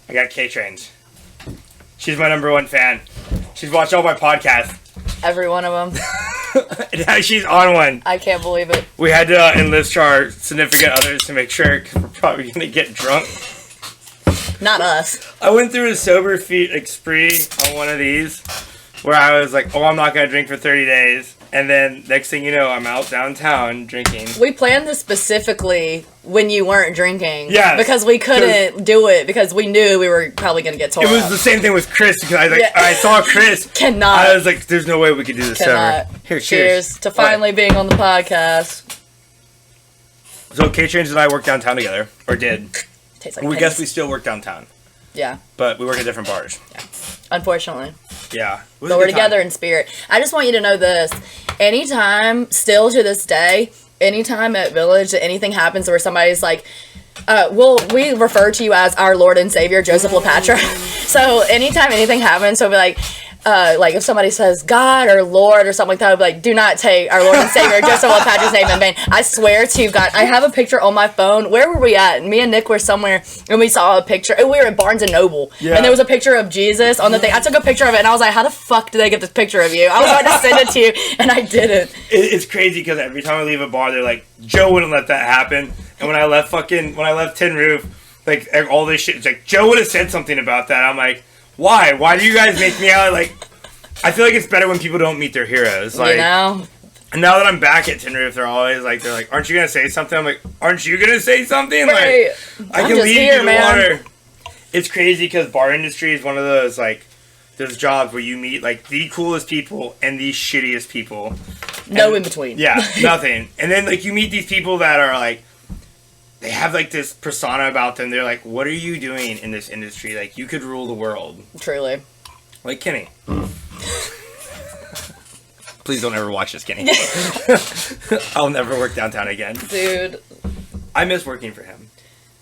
I got K-Trains. She's my number one fan. She's watched all my podcasts. Every one of them. And now she's on one. I can't believe it. We had to enlist our significant others to make sure, because we're probably going to get drunk. Not us. I went through a sober feet spree on one of these, where I was like, oh, I'm not going to drink for 30 days. And then next thing you know, I'm out downtown drinking. We planned this specifically when you weren't drinking. Yeah. Because we couldn't do it because we knew we were probably going to get told. It was the same thing with Chris, because I saw Chris. Cannot. I was like, there's no way we could do this sober. Here, cheers. To finally being on the podcast. So K-Trains and I worked downtown together, or did. Tastes like We piss. guess we still work downtown. Yeah. But we work at different bars. Yeah. Unfortunately. Yeah. But we're together in spirit. I just want you to know this. Anytime, still to this day, anytime at Village that anything happens where somebody's like, we refer to you as our Lord and Savior, Joseph LePatra. So anytime anything happens, so we'll be like if somebody says God or Lord or something like that, I'll be like, do not take our Lord and Savior, Joseph LePatra's name in vain. I swear to God, I have a picture on my phone. Where were we at? Me and Nick were somewhere and we saw a picture. We were at Barnes & Noble. Yeah. And there was a picture of Jesus on the thing. I took a picture of it and I was like, how the fuck did they get this picture of you? I was about to send it to you and I didn't. It's crazy because every time I leave a bar, they're like, Joe wouldn't let that happen. And when I left Tin Roof, like all this shit, it's like, Joe would have said something about that. I'm like, why? Why do you guys make me out like... I feel like it's better when people don't meet their heroes. Like, you know? And now that I'm back at Tin Roof, they're always like, aren't you going to say something? I'm like, aren't you going to say something? Right. Like, I can lead you to water. It's crazy because bar industry is one of those, like, those jobs where you meet, like, the coolest people and the shittiest people. No in between. Yeah, nothing. And then, like, you meet these people that are, like, they have, like, this persona about them. They're like, what are you doing in this industry? Like, you could rule the world. Truly. Like Kenny. Please don't ever watch this, Kenny. I'll never work downtown again. Dude. I miss working for him.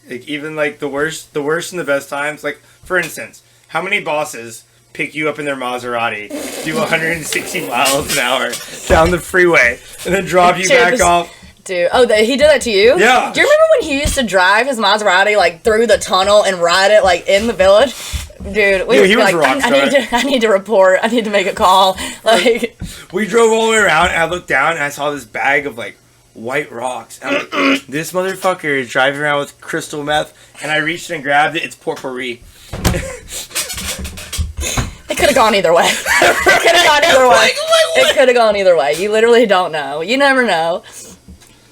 Like, even, like, the worst and the best times. Like, for instance, how many bosses pick you up in their Maserati, do 160 miles an hour down the freeway, and then drop you back off? Dude, he did that to you? Yeah. Do you remember when he used to drive his Maserati, like, through the tunnel and ride it, like, in the Village? Dude, he was like, a rock star. I need to report. I need to make a call. Like, we drove all the way around, and I looked down, and I saw this bag of, like, white rocks. And I'm like, this motherfucker is driving around with crystal meth, and I reached and grabbed it. It's potpourri. It could have gone either way. It could have gone either way. You literally don't know. You never know.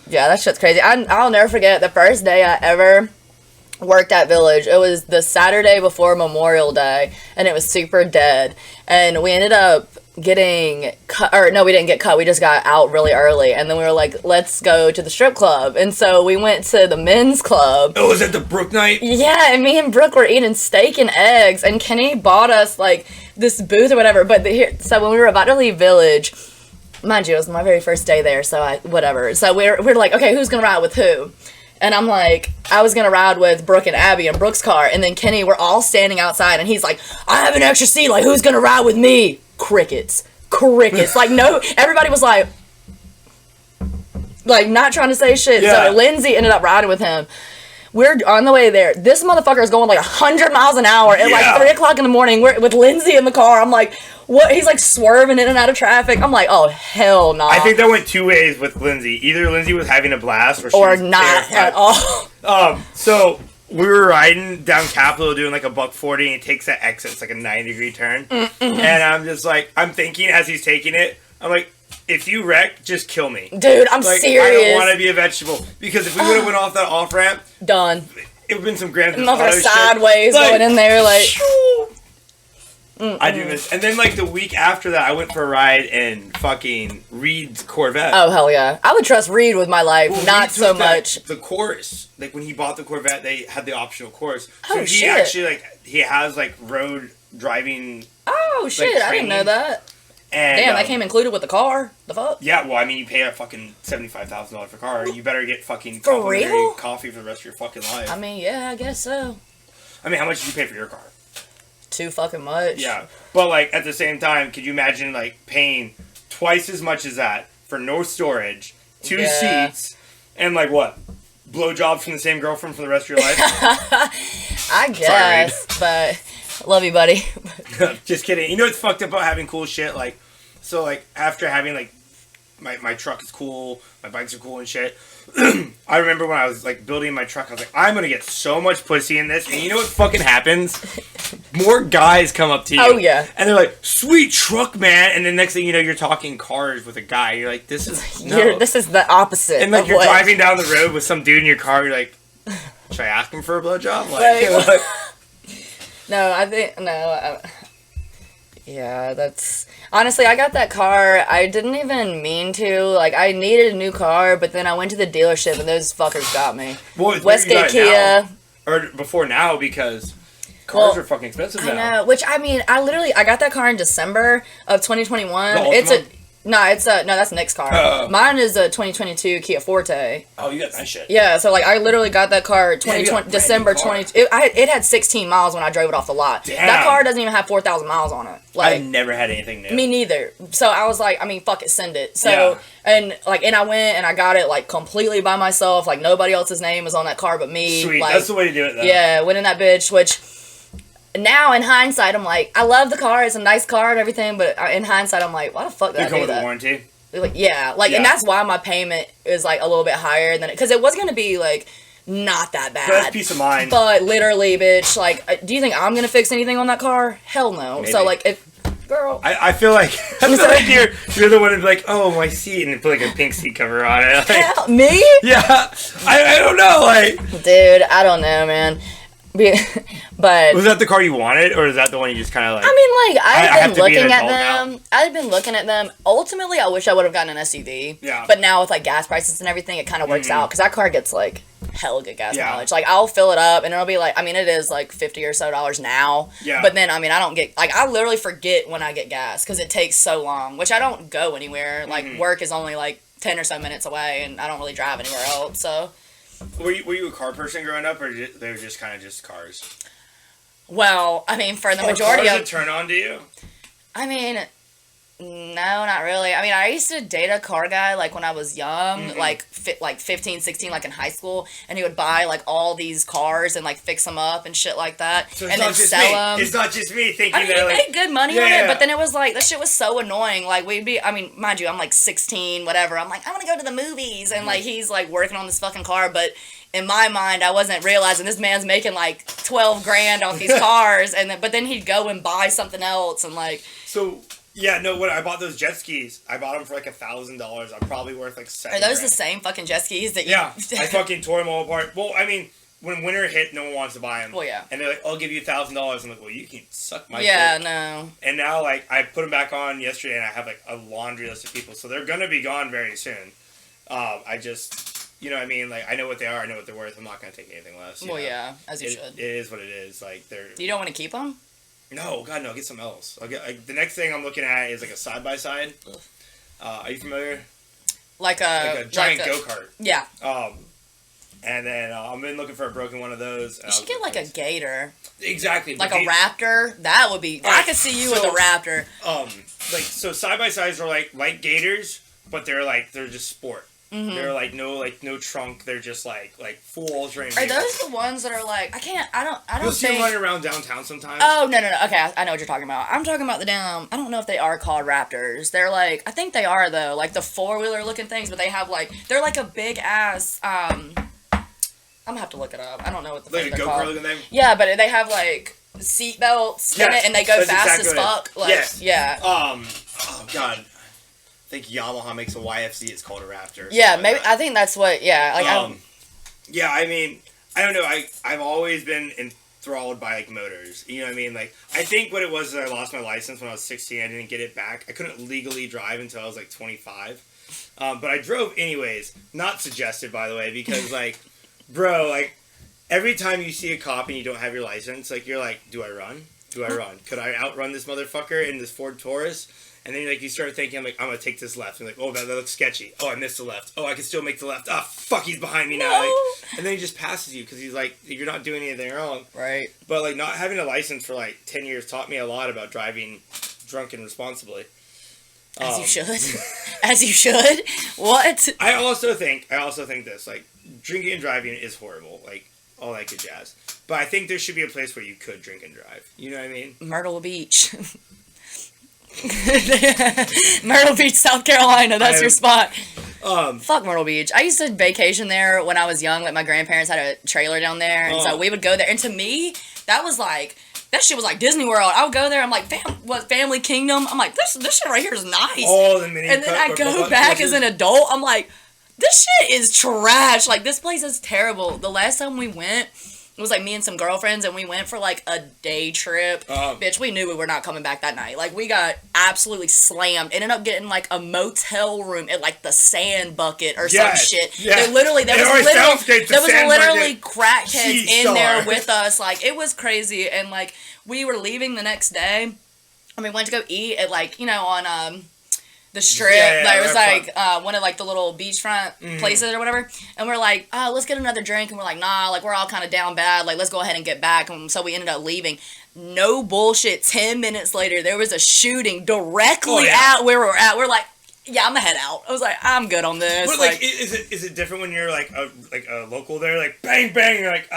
Yeah, that shit's crazy. I'll never forget the first day I ever worked at Village. It was the Saturday before Memorial Day, and it was super dead. And we ended up getting cut, or no, we didn't get cut. We just got out really early, and then we were like, let's go to the strip club. And so we went to the men's club. Oh, was that the Brook night? Yeah, and me and Brooke were eating steak and eggs, and Kenny bought us like this booth or whatever. But so when we were about to leave Village, mind you, it was my very first day there, so whatever. So we're like, okay, who's gonna ride with who? And I'm like, I was going to ride with Brooke and Abby in Brooke's car. And then Kenny, we're all standing outside. And he's like, I have an extra seat. Like, who's going to ride with me? Crickets. Like, no. Everybody was like, not trying to say shit. Yeah. So Lindsay ended up riding with him. We're on the way there. This motherfucker is going like 100 miles an hour at like 3 o'clock in the morning. We're with Lindsay in the car. I'm like, what? He's like swerving in and out of traffic. I'm like, oh, hell no. I think that went two ways with Lindsay. Either Lindsay was having a blast or she was not terrified. At all. So we were riding down Capitol doing like a $140 and he takes that exit. It's like a 90-degree turn. Mm-hmm. And I'm just like, I'm thinking as he's taking it, I'm like, if you wreck, just kill me. Dude, I'm serious. I don't want to be a vegetable. Because if we would have went off that off-ramp... Done. It would have been some Grand Theft Auto sideways going in there, like... I do this. And then, like, the week after that, I went for a ride in fucking Reed's Corvette. Oh, hell yeah. I would trust Reed with my life, not so much. The Course. Like, when he bought the Corvette, they had the optional Course. Oh, so he actually, like, he has, like, road driving... Oh, shit. Like, I didn't know that. And, damn, that came included with the car. The fuck? Yeah, well, I mean, you pay a fucking $75,000 for a car. You better get fucking coffee for the rest of your fucking life. I mean, yeah, I guess so. I mean, how much did you pay for your car? Too fucking much. Yeah. But, like, at the same time, could you imagine, like, paying twice as much as that for no storage, 2 seats, and, like, what? Blowjobs from the same girlfriend for the rest of your life? I guess, but love you, buddy. Just kidding. You know what's fucked up about having cool shit? Like, so like after having like my truck is cool, my bikes are cool and shit. I remember when I was like building my truck, I was like, I'm gonna get so much pussy in this, and you know what fucking happens? More guys come up to you. Oh yeah. And they're like, sweet truck, man. And then next thing you know, you're talking cars with a guy. You're like, this is no. This is the opposite. And like you're driving down the road with some dude in your car. You're like, should I ask him for a blowjob? Like, no, I think no. Yeah, that's honestly, I got that car. I didn't even mean to. Like, I needed a new car, but then I went to the dealership and those fuckers got me. Well, Westgate Kia. Or before now, because cars are fucking expensive now. I know. Which I mean, I got that car in December of 2021. That's Nick's car. Mine is a 2022 Kia Forte. Oh, you got that shit. Yeah, so like I literally got that car December 20. It had 16 miles when I drove it off the lot. Damn. That car doesn't even have 4,000 miles on it. Like, I've never had anything new. Me neither. So I was like, I mean, fuck it, send it. So and I went and I got it like completely by myself. Like nobody else's name was on that car but me. Sweet, like, that's the way to do it though. Yeah, went in that bitch, which. Now in hindsight, I'm like, I love the car. It's a nice car and everything, but in hindsight, I'm like, why the fuck did I do that? With a warranty. Like, and that's why my payment is like a little bit higher than it, because it was gonna be like not that bad. That's peace of mind. But literally, bitch, like, do you think I'm gonna fix anything on that car? Hell no. Maybe. So like, girl, I feel like you're the one who's like, oh, my seat, and put like a pink seat cover on it. Like, me? Yeah, I don't know, like, dude, I don't know, man. But was that the car you wanted, or is that the one you just kind of like? I mean, like I've been looking at them. Now. I've been looking at them. Ultimately, I wish I would have gotten an SUV. Yeah. But now with like gas prices and everything, it kind of works out because that car gets like hella good gas mileage. Like I'll fill it up and it'll be like, I mean, it is like $50 or so now. Yeah. But then I mean, I don't get like I literally forget when I get gas because it takes so long. Which I don't go anywhere. Like work is only like 10 or so minutes away, and I don't really drive anywhere else. So. Were you a car person growing up, or they were just kind of just cars? Well, I mean, for the majority cars of... turn on to you? I mean, no, not really. I mean, I used to date a car guy, like, when I was young, like 15, 16, like, in high school, and he would buy, like, all these cars and, like, fix them up and shit like that, so and then sell them. It's not just me thinking I mean, he made good money on it, but then it was, like, that shit was so annoying. Like, I mean, mind you, I'm, like, 16, whatever. I'm like, I want to go to the movies, and, like, he's, like, working on this fucking car, but... In my mind, I wasn't realizing this man's making like $12,000 off these cars, but then he'd go and buy something else and like. So yeah, no. What I bought those jet skis. I bought them for like $1,000. I'm probably worth like $7,000. Are those the same fucking jet skis that you? Yeah, I fucking tore them all apart. Well, I mean, when winter hit, no one wants to buy them. Well, yeah. And they're like, "I'll give you $1,000." I'm like, "Well, you can suck my." Yeah, dick. no. And now, like, I put them back on yesterday, and I have like a laundry list of people, so they're gonna be gone very soon. I just. You know what I mean? Like, I know what they are. I know what they're worth. I'm not going to take anything less. Well, yeah, as you should. It is what it is. Like, they're... You don't want to keep them? No. God, no. Get something else. I'll get, like, the next thing I'm looking at is, like, a side-by-side. Are you familiar? Like a giant go-kart. Yeah. And then I've been looking for a broken one of those. You should get, like, a gator. Exactly. Like a Raptor. That would be... I could see you with a Raptor. Like, so side-by-sides are, like gators, but they're just sport. Mm-hmm. They're no trunk. They're just like full all-terrain. Are those the ones that are like I don't You'll see them running around downtown sometimes. Oh no. Okay, I know what you're talking about. I'm talking about the damn. I don't know if they are called Raptors. They're like I think they are though. Like the 4-wheeler looking things, but they have like they're like a big ass. I'm gonna have to look it up. I don't know what the fuck they're called. Looking thing? Yeah, but they have like seat belts in it, and they go fast as fuck. Like, yes. Yeah. Oh god. I think Yamaha makes a YFC. It's called a Raptor. Yeah, maybe I think that's what. Yeah, like yeah. I mean, I don't know. I've always been enthralled by like motors. You know what I mean? Like I think what it was is I lost my license when I was 16. I didn't get it back. I couldn't legally drive until I was like 25. But I drove anyways. Not suggested, by the way, because like, bro, like every time you see a cop and you don't have your license, like you're like, do I run? Do I run? Could I outrun this motherfucker in this Ford Taurus? And then, like, you start thinking, I'm like, I'm going to take this left. And like, oh, that looks sketchy. Oh, I missed the left. Oh, I can still make the left. Ah, fuck, he's behind me now. No. Like, and then he just passes you because he's like, you're not doing anything wrong. Right. But, like, not having a license for, like, 10 years taught me a lot about driving drunk and responsibly. As you should. As you should. What? I also think this, like, drinking and driving is horrible. Like, all that good jazz. But I think there should be a place where you could drink and drive. You know what I mean? Myrtle Beach. Myrtle Beach, South Carolina. That's your spot. Fuck Myrtle Beach. I used to vacation there when I was young. Like, my grandparents had a trailer down there, and so we would go there. And to me, that shit was like Disney World. I would go there. I'm like, Family Kingdom? I'm like, this shit right here is nice. Oh, the mini. And then I go back as an adult. I'm like, this shit is trash. Like, this place is terrible. The last time we went, it was like me and some girlfriends, and we went for like a day trip. Bitch, we knew we were not coming back that night. Like, we got absolutely slammed. Ended up getting like a motel room at like the Sand Bucket or some shit. Yeah. There was literally crackheads in there with us. Like, it was crazy. And like, we were leaving the next day, and we went to go eat at like, on the strip. There was like one of like the little beachfront places or whatever, and we're like, let's get another drink, and we're like, nah, like we're all kind of down bad, like let's go ahead and get back. And so we ended up leaving. No bullshit, 10 minutes later there was a shooting directly out where we're at. We're like, yeah, I'm gonna head out. I was like, I'm good on this. But like, is it different when you're like a local there, like bang bang, you're like,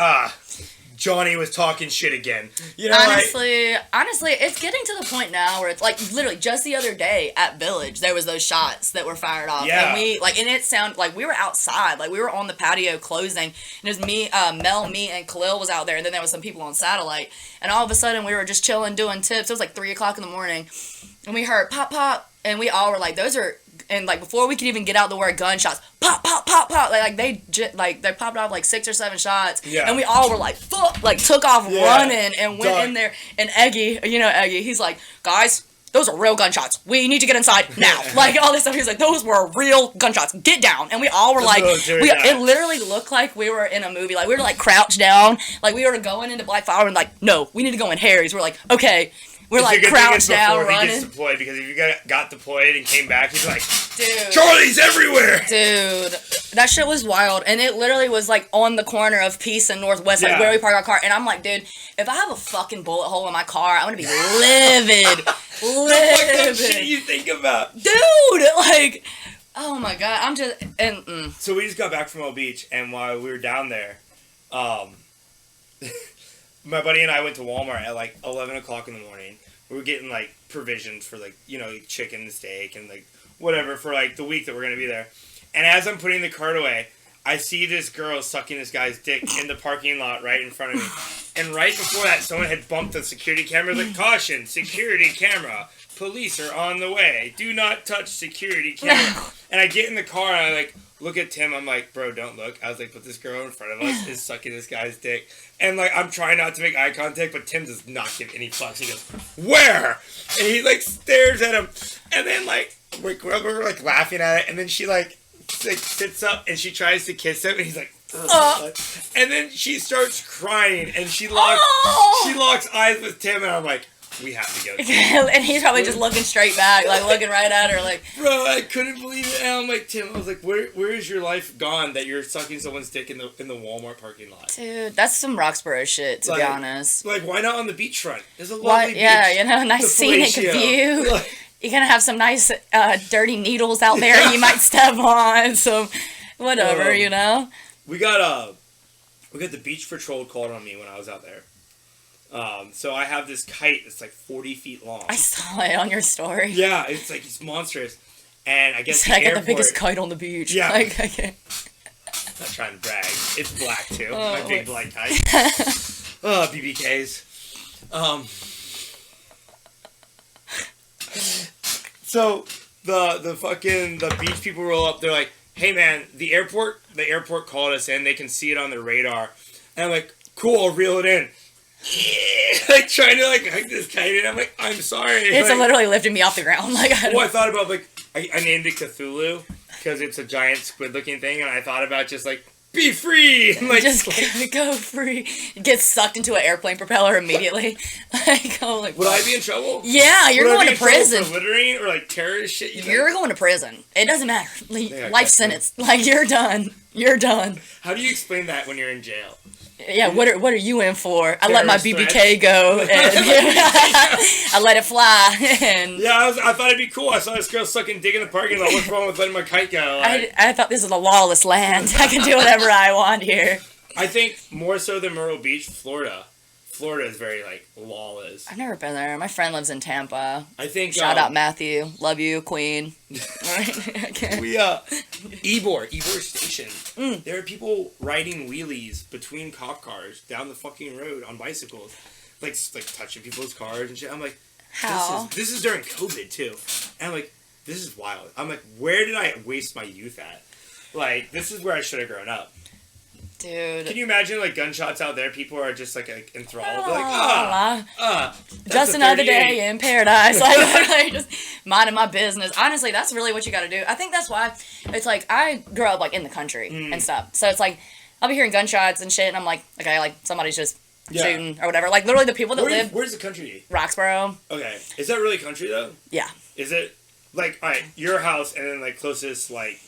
Johnny was talking shit again. You know, honestly, it's getting to the point now where it's like literally just the other day at Village there was those shots that were fired off. Yeah. And it sounded like we were outside, like we were on the patio closing, and it was me, Mel, me, and Khalil was out there, and then there was some people on satellite, and all of a sudden we were just chilling doing tips. It was like 3:00 in the morning, and we heard pop pop, and we all were like, those are. And like before we could even get out the word gunshots, pop, pop, pop, pop. Like they popped off like 6 or 7 shots. Yeah. And we all were like, fuck, like took off running and went in there. And Eggy, he's like, guys, those are real gunshots. We need to get inside now. Like all this stuff. He's like, those were real gunshots. Get down. And we all were like, it literally looked like we were in a movie. Like we were like crouched down. Like we were going into Black Fire and like, no, we need to go in Harry's. We're like, okay. We're like crouched down, running. He gets deployed, because if you got deployed and came back, he's like, dude, Charlie's everywhere. Dude, that shit was wild, and it literally was like on the corner of Peace and Northwest, like where we park our car. And I'm like, dude, if I have a fucking bullet hole in my car, I'm gonna be livid, livid. Shit you think about, dude? Like, oh my god, I'm just So we just got back from Old Beach, and while we were down there, my buddy and I went to Walmart at like 11 o'clock in the morning. We were getting like provisions for like, chicken and steak and like whatever for like the week that we're going to be there. And as I'm putting the cart away, I see this girl sucking this guy's dick in the parking lot right in front of me. And right before that, someone had bumped the security camera, like, caution, security camera. Police are on the way. Do not touch security camera. And I get in the car and I like look at Tim. I'm like, bro, don't look. I was like, but this girl in front of us is sucking this guy's dick. And like, I'm trying not to make eye contact, but Tim does not give any fucks. He goes, where? And he like stares at him. And then like, we're like laughing at it. And then she like sits up and she tries to kiss him. And he's like, and then she starts crying and she locks eyes with Tim. And I'm like, we have to go. And he's probably just looking straight back, like looking right at her, like. Bro, I couldn't believe it. And I'm like, Tim, I was like, where is your life gone that you're sucking someone's dick in the Walmart parking lot? Dude, that's some Roxborough shit, to be honest. Like, why not on the beachfront? There's a lovely beach. Yeah, nice scenic view. You're gonna have some nice dirty needles out there you might step on. So, whatever, We got the beach patrol called on me when I was out there. So I have this kite that's like 40 feet long. I saw it on your story. Yeah, it's monstrous. And I guess I got the biggest kite on the beach. Yeah. Like, I can't. I'm not trying to brag. It's black too. My big black kite. BBKs. So the beach people roll up. They're like, hey man, the airport called us in. They can see it on their radar. And I'm like, cool, I'll reel it in. Like trying to like hug this kite, and I'm like, I'm sorry. It's like, literally lifting me off the ground. Like, I thought about like I named it Cthulhu because it's a giant squid-looking thing, and I thought about just like be free, and, like just go free. Get sucked into an airplane propeller immediately. Would I be in trouble? Yeah, you're going to prison for littering or like terrorist shit. You're going to prison. It doesn't matter. Life sentence. Like you're done. You're done. How do you explain that when you're in jail? Yeah, what are you in for? I let my BBK go, and I let it fly. And yeah, I thought it'd be cool. I saw this girl sucking dick in the parking lot. What's wrong with letting my kite go? I thought this was a lawless land. I can do whatever I want here. I think more so than Myrtle Beach, Florida. Florida is very, like, lawless. I've never been there. My friend lives in Tampa. I think... Shout out Matthew. Love you, Queen. We, Ybor Station. There are people riding wheelies between cop cars down the fucking road on bicycles. Like touching people's cars and shit. I'm like... How? This is during COVID, too. And I'm like, this is wild. I'm like, where did I waste my youth at? Like, this is where I should have grown up. Dude. Can you imagine, like, gunshots out there? People are just, like enthralled. They're like, just another day in paradise. Like, just minding my business. Honestly, that's really what you got to do. I think that's why it's like, I grew up, like, in the country and stuff. So it's like, I'll be hearing gunshots and shit, and I'm like, okay, like, somebody's just shooting or whatever. Like, literally the people that live... Where's the country? Roxborough. Okay. Is that really country, though? Yeah. Is it, like, alright, your house and then, like, closest, like...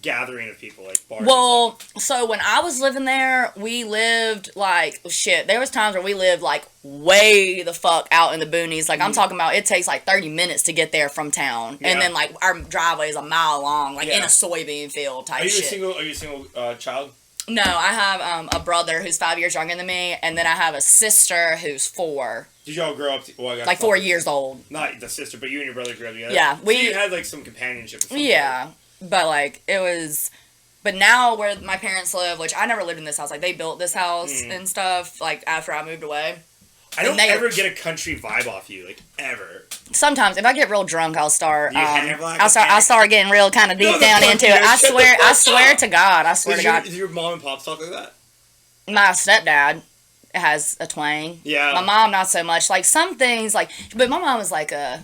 gathering of people, like bars. Well, so when I was living there, we lived like shit. There was times where we lived like way the fuck out in the boonies. Like I'm talking about, it takes like 30 minutes to get there from town, and then like our driveway is a mile long, like in a soybean field type shit. Are you a single child? No, I have a brother who's 5 years younger than me, and then I have a sister who's 4. Did y'all grow up? Like 4 years old. Not the sister, but you and your brother grew up together. Yeah, so you had like some companionship. Yeah. But, like, it was... But now where my parents live, which I never lived in this house, like, they built this house and stuff, like, after I moved away. I don't ever get a country vibe off you, like, ever. Sometimes, if I get real drunk, I'll start getting real kind of deep down into it. I swear to God. Does your mom and pop talk like that? My stepdad has a twang. Yeah. My mom, not so much. Like, some things, like... But my mom is, like, a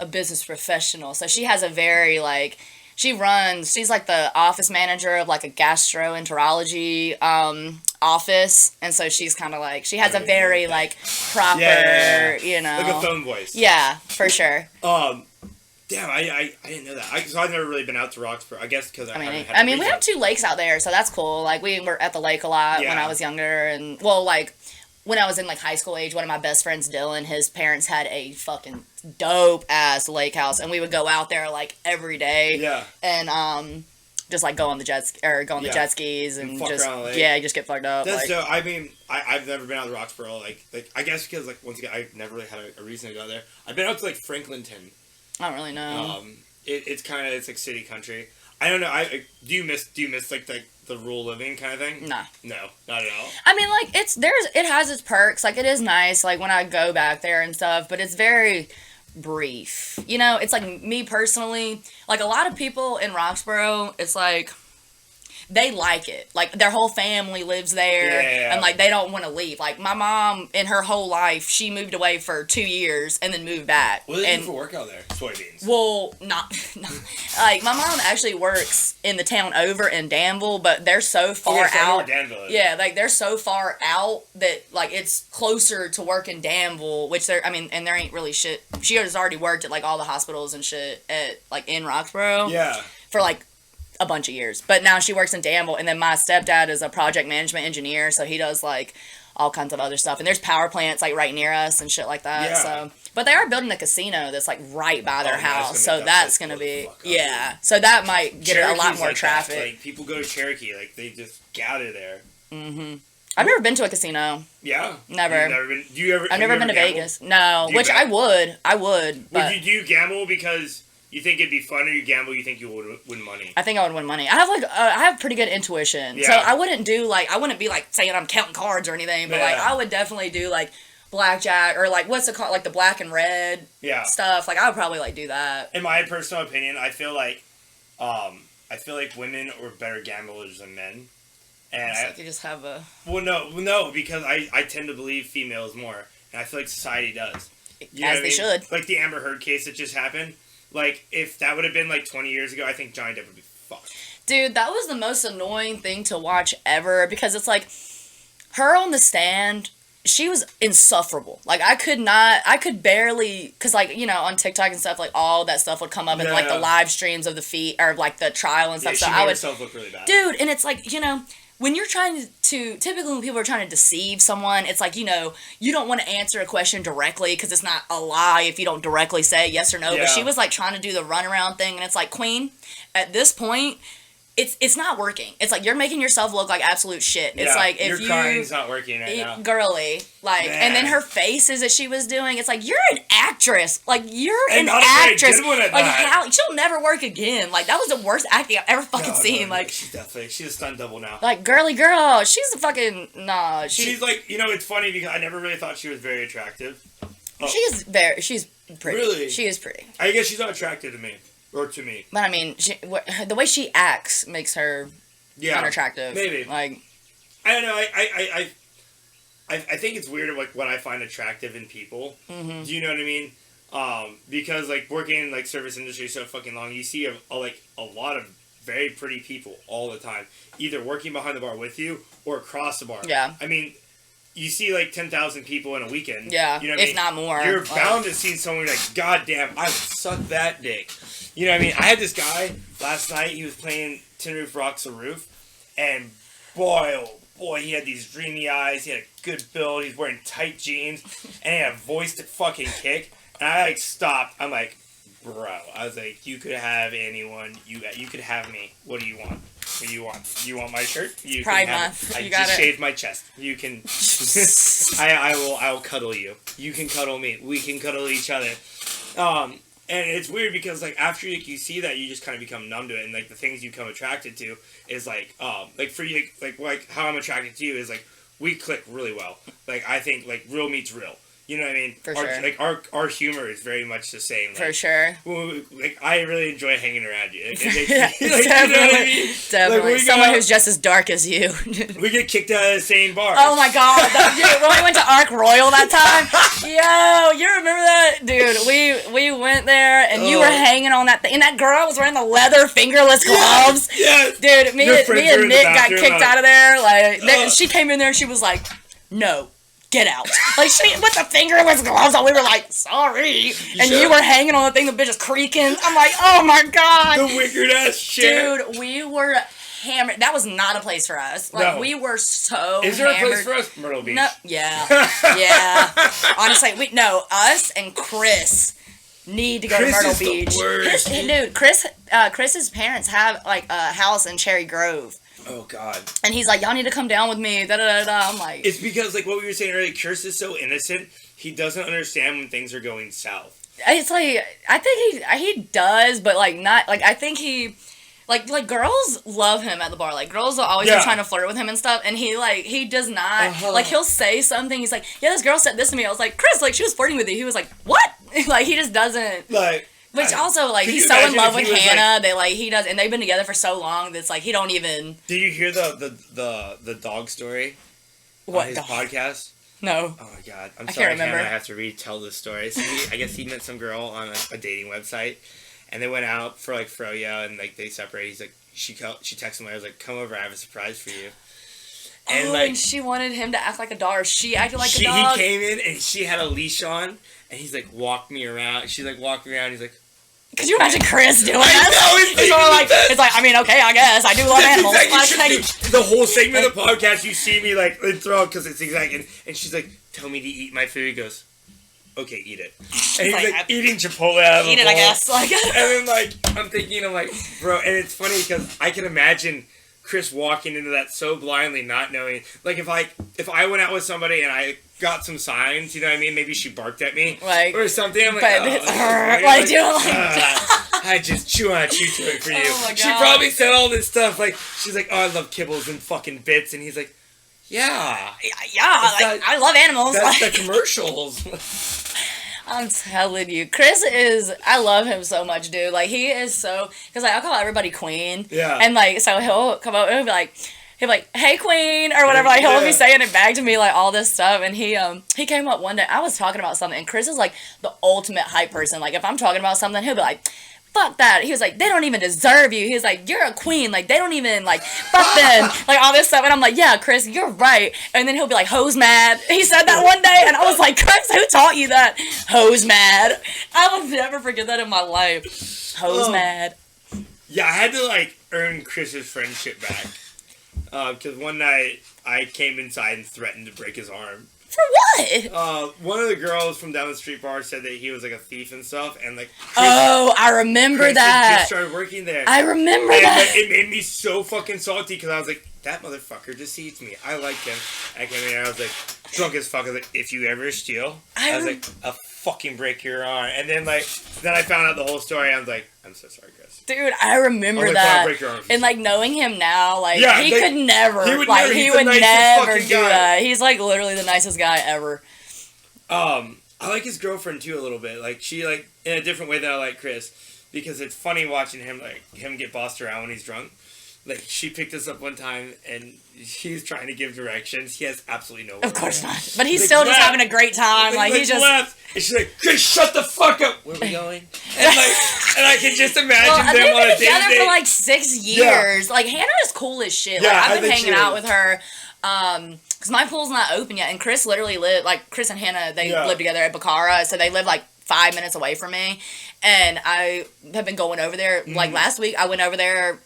business professional, so she has a very, like... She's like the office manager of like a gastroenterology office, and so she's kind of like, she has a very like proper, you know. Like a phone voice. Yeah, for sure. Damn, I didn't know that. I've never really been out to Roxborough, I guess because I mean, we have 2 lakes out there, so that's cool. Like, we were at the lake a lot when I was younger, and, well, like, when I was in, like, high school age, one of my best friends, Dylan, his parents had a fucking dope-ass lake house, and we would go out there, like, every day. Yeah. And, just, like, go on the jet skis and just, just get fucked up. That's so, I mean, I've never been out to Roxborough, like, I guess because, like, once again, I never really had a reason to go there. I've been out to, like, Franklinton. I don't really know. It's like, city country. I don't know, do you miss, like, the rural living kind of thing? Nah. No, not at all. I mean, like, it has its perks. Like, it is nice, like, when I go back there and stuff, but it's very brief. You know, it's like, me personally, like, a lot of people in Roxborough, it's like, they like it. Like, their whole family lives there, and, like, they don't want to leave. Like, my mom, in her whole life, she moved away for 2 years and then moved back. What do they do for work out there? Soybeans. Well, not like, my mom actually works in the town over in Danville, but they're so far out. Yeah, like, they're so far out that, like, it's closer to work in Danville, which there ain't really shit. She has already worked at, like, all the hospitals and shit at, like, in Roxborough. Yeah. For, like, a bunch of years, but now she works in Danville, and then my stepdad is a project management engineer, so he does like all kinds of other stuff, and there's power plants like right near us and shit like that. So, but they are building a casino that's like right by their house, so that's gonna be so that might get a lot more traffic. Like, people go to Cherokee, like they just gather there. I've never been to a casino. Yeah, never. You've never been. I've never been to Vegas. No, which I would. But do you gamble because you think it'd be fun, or you gamble you think you would win money? I think I would win money. I have pretty good intuition. Yeah. So I wouldn't be like saying I'm counting cards or anything, but like I would definitely do like blackjack or like what's it called, like the black and red stuff. Like I would probably like do that. In my personal opinion, I feel like women are better gamblers than men. And it's like you just have a... Well, no, because I tend to believe females more, and I feel like society does. As they should. Like the Amber Heard case that just happened. Like, if that would have been, like, 20 years ago, I think Johnny Depp would be fucked. Dude, that was the most annoying thing to watch ever, because it's like, her on the stand, she was insufferable. Like, I could barely, because, like, you know, on TikTok and stuff, like, all that stuff would come up in, like, the live streams of the feed, or, like, the trial and stuff. Yeah, she made herself look really bad. Dude, and it's like, you know... When you're trying to, typically when people are trying to deceive someone, it's like, you know, you don't want to answer a question directly because it's not a lie if you don't directly say yes or no. Yeah. But she was like trying to do the runaround thing, and it's like, Queen, at this point, it's not working. It's like you're making yourself look like absolute shit. It's like if your crying's not working right now. Girly, like, Man. and then her faces that she was doing. It's like you're an actress. Like you're And an not a very actress. good one at Like that. how she'll never work again. Like that was the worst acting I've ever fucking seen. Like she's a stunt double now. like girly girl. She's a fucking nah. She's like, it's funny because I never really thought she was very attractive. She's pretty. Really? She is pretty. I guess she's not attractive to me. Or to me. But I mean, the way she acts makes her unattractive. Maybe. Like, I don't know. I think it's weird like what I find attractive in people. mm-hmm. Do you know what I mean? Because like working in like service industry so fucking long, you see a lot of very pretty people all the time, either working behind the bar with you or across the bar. Yeah. I mean, you see like 10,000 people in a weekend. Yeah. You know what if I mean? not more. You're bound to see someone like, God damn, I would suck that dick. You know what I mean? I had this guy last night. He was playing Tin Roof Rocks the Roof, and boy, oh boy, he had these dreamy eyes. He had a good build. He's wearing tight jeans, and he had a voice to fucking kick. And I like stopped. I'm like, bro. I was like, you could have anyone. You could have me. What do you want? What do you want? You want my shirt? You Pride can have Month. it. I You just got it. shaved my chest. You can. I will cuddle you. You can cuddle me. We can cuddle each other. And it's weird because like after you see that, you just kind of become numb to it, and like the things you become attracted to is like for you like how I'm attracted to you is like we click really well. Like I think like real meets real. You know what I mean? For sure. Like our humor is very much the same. Like, For sure. Like I really enjoy hanging around you. Yeah, you know what I mean? Definitely. Like, Someone who's just as dark as you. We get kicked out of the same bar. Oh my god. Dude, when we went to Arc Royal that time, yo, you remember that? Dude, we went there and you were hanging on that thing, and that girl was wearing the leather fingerless gloves. Yes. Dude, me and Nick got kicked out of there. Like she came in there and she was like, no. Get out. Like, she put the fingerless gloves on. We were like, sorry. And you were hanging on the thing, the bitch is creaking. I'm like, oh my god. The wicked ass shit. Dude, we were hammered. That was not a place for us. Like, we were so Is there hammered. a place for us? Myrtle Beach. No, yeah. Yeah. Honestly, us and Chris need to go to Myrtle Beach. Dude, Chris's parents have, like, a house in Cherry Grove. Oh God! And he's like, y'all need to come down with me. Da da da da. I'm like, it's because like what we were saying earlier. Chris is so innocent. He doesn't understand when things are going south. It's like I think he does, but like not like I think he like girls love him at the bar. Like girls are always trying to flirt with him and stuff. And he does not like he'll say something. He's like, yeah, this girl said this to me. I was like, Chris, like she was flirting with you. He was like, what? Like he just doesn't like. Which also, like, he's so in love with Hannah. They like he does, and they've been together for so long that's like he don't even. Did you hear the dog story? What on his dog? podcast? No. Oh my god, I'm I sorry, can't remember. Hannah, I have to retell this story. So I guess he met some girl on a dating website, and they went out for like froyo, and like they separated. He's like she texted him. I was like, come over, I have a surprise for you. And and she wanted him to act like a dog. Or she acted like a He dog. came in and she had a leash on, and he's like, walk me around. She's like, walk me around. He's like. Could you imagine Chris doing I that? know, it's like, I mean, okay, I guess. I do love animals. Exactly. The whole segment of the podcast, you see me like enthralled because it's exactly. And she's like, tell me to eat my food. He goes, okay, eat it. And he's like eating Chipotle out of eat a it, bowl. I guess. Like, and then like, I'm like, bro, and it's funny because I can imagine Chris walking into that so blindly, not knowing. Like if I went out with somebody and I got some signs, you know what I mean? Maybe she barked at me, like, or something. I'm like, I just chew on a chew to it for you. Oh my God. She probably said all this stuff. Like she's like, oh, I love kibbles and fucking bits, and he's like, yeah, I love animals. That's the commercials. I'm telling you, I love him so much, dude. Like, he is so, because, like, I call everybody Queen. Yeah. And, like, so he'll come up and he'll be like, hey, Queen, or whatever. Like, he'll be saying it back to me, like, all this stuff. And he came up one day, I was talking about something, and Chris is, like, the ultimate hype person. Like, if I'm talking about something, he'll be like, fuck that. He was like, they don't even deserve you. He was like, you're a queen. Like, they don't even, like, fuck them. Like, all this stuff. And I'm like, yeah, Chris, you're right. And then he'll be like, hoes mad. He said that one day, and I was like, Chris, who taught you that? Hoes mad. I will never forget that in my life. Hoes mad. Yeah, I had to, like, earn Chris's friendship back. Because one night, I came inside and threatened to break his arm. For what? One of the girls from down the street bar said that he was like a thief and stuff, and like I remember Chris that. just started working there. I remember and, that. Like, it made me so fucking salty because I was like, that motherfucker deceived me. I like him. I came in and I was like, drunk as fuck. I was like, if you ever steal, I was like, I'll fucking break your arm. And then I found out the whole story. I was like, I'm so sorry, Chris. Dude, I remember that. Break your arm. And like knowing him now, like he would never do that. He's like literally the nicest guy ever. I like his girlfriend too a little bit. Like she like in a different way that I like Chris, because it's funny watching him get bossed around when he's drunk. Like she picked us up one time and he's trying to give directions. He has absolutely no. Of course not. But he's still just having a great time. Like he just left. And she's like, Chris, shut the fuck up. Where are we going? And I can just imagine them they've on a been day together for like 6 years. Yeah. Like Hannah is cool as shit. Like I've been hanging out with her. Because my pool's not open yet, and Chris literally Chris and Hannah, they live together at Bacara, so they live like 5 minutes away from me, and I have been going over there. Like last week, I went over there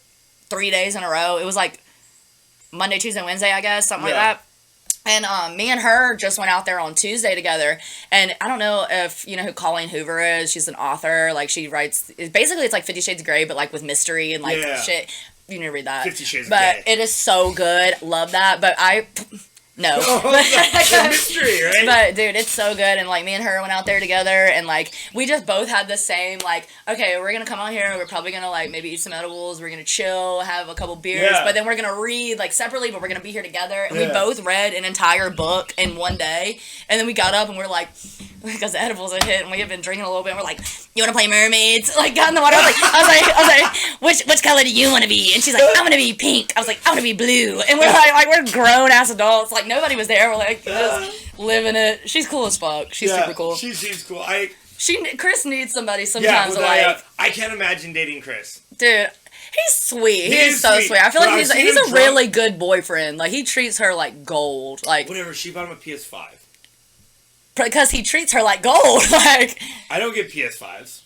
3 days in a row. It was like Monday, Tuesday, Wednesday, I guess, something like that. And me and her just went out there on Tuesday together, and I don't know if you know who Colleen Hoover is. She's an author. Like she writes, basically it's like 50 Shades of Grey, but like with mystery and like shit. You need to read that. 50 Shades of Grey. But it is so good. Love that. But no. The mystery, right? But dude, it's so good. And like me and her went out there together, and like we just both had the same like, okay, we're gonna come out here, we're probably gonna like maybe eat some edibles, we're gonna chill, have a couple beers, but then we're gonna read like separately, but we're gonna be here together. And we both read an entire book in one day, and then we got up and we're like, because the edibles had hit and we had been drinking a little bit, and we're like, you wanna play mermaids? Like got in the water. I was like, which color do you wanna be? And she's like, I wanna be pink. I was like, I wanna be blue. And we're like we're grown ass adults. Like nobody was there. We're like just living it. She's cool as fuck. She's super cool. She's cool. Chris needs somebody sometimes. I can't imagine dating Chris. Dude, he's sweet. He is so sweet. I feel like he's a really good boyfriend. Like he treats her like gold. Like whatever. She bought him a PS5 because he treats her like gold. Like I don't get PS5s.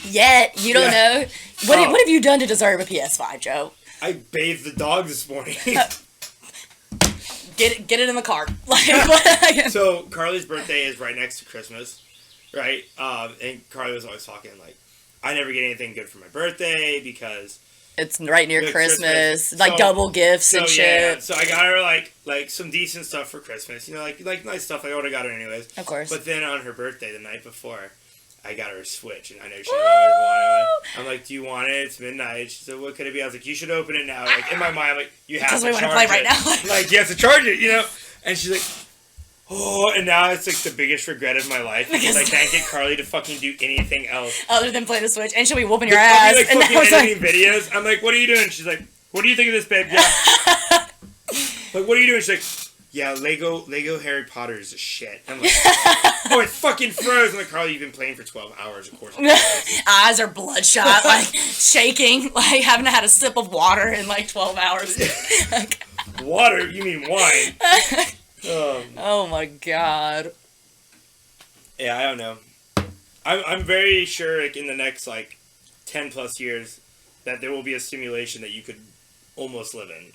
Yet you don't know. What have you done to deserve a PS5, Joe? I bathed the dog this morning. Get it in the car. So Carly's birthday is right next to Christmas, right? And Carly was always talking like, I never get anything good for my birthday because it's right near Christmas. Like double gifts and shit. Yeah. So I got her like some decent stuff for Christmas. You know, like nice stuff. I would have got her anyways. Of course. But then on her birthday, the night before, I got her a Switch, and I know she always wanted one. I'm like, do you want it? It's midnight. She said, what could it be? I was like, you should open it now. Like, in my mind, I'm like, you have to charge it. Because we want to play right now. Like, you have to charge it, you know? And she's like, oh, and now it's like the biggest regret of my life because I can't get Carly to fucking do anything else. Other than play the Switch, and she'll be whooping your ass. Like, fucking editing videos. I'm like, what are you doing? She's like, what do you think of this, babe? Yeah. Like, what are you doing? She's like, yeah, Lego Harry Potter is a shit. I'm like, oh, it fucking froze. I'm like, Carly, you've been playing for 12 hours, of course. Eyes are bloodshot, like shaking, like haven't had a sip of water in like 12 hours. Water? You mean wine? Oh my god. Yeah, I don't know. I'm very sure like in the next like 10 plus years that there will be a simulation that you could almost live in.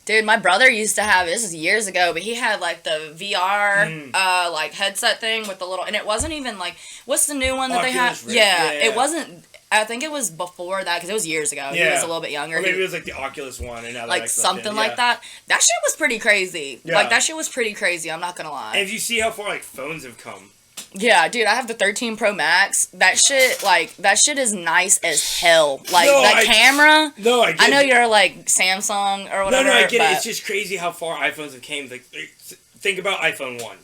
Dude, my brother used to have, this is years ago, but he had like the VR like headset thing with the little, and it wasn't even like, what's the new one that they have? Yeah, it wasn't, I think it was before that because it was years ago. Yeah. He was a little bit younger. Or maybe it was like the Oculus one. And now like something like that. That shit was pretty crazy. Yeah. Like that shit was pretty crazy, I'm not gonna lie. And if you see how far like phones have come. Yeah, dude, I have the 13 Pro Max. That shit is nice as hell. Like, camera... No, I get it. I know you're, like, Samsung or whatever. No, I get it. It's just crazy how far iPhones have came. Like, think about iPhone 1.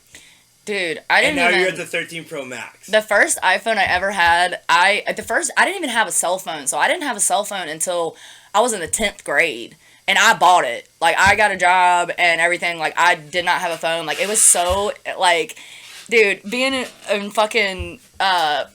Dude, I didn't even... And now you're at the 13 Pro Max. The first iPhone I ever had, I didn't even have a cell phone. So I didn't have a cell phone until I was in the 10th grade. And I bought it. Like, I got a job and everything. Like, I did not have a phone. Like, it was so, like... Dude, being in fucking a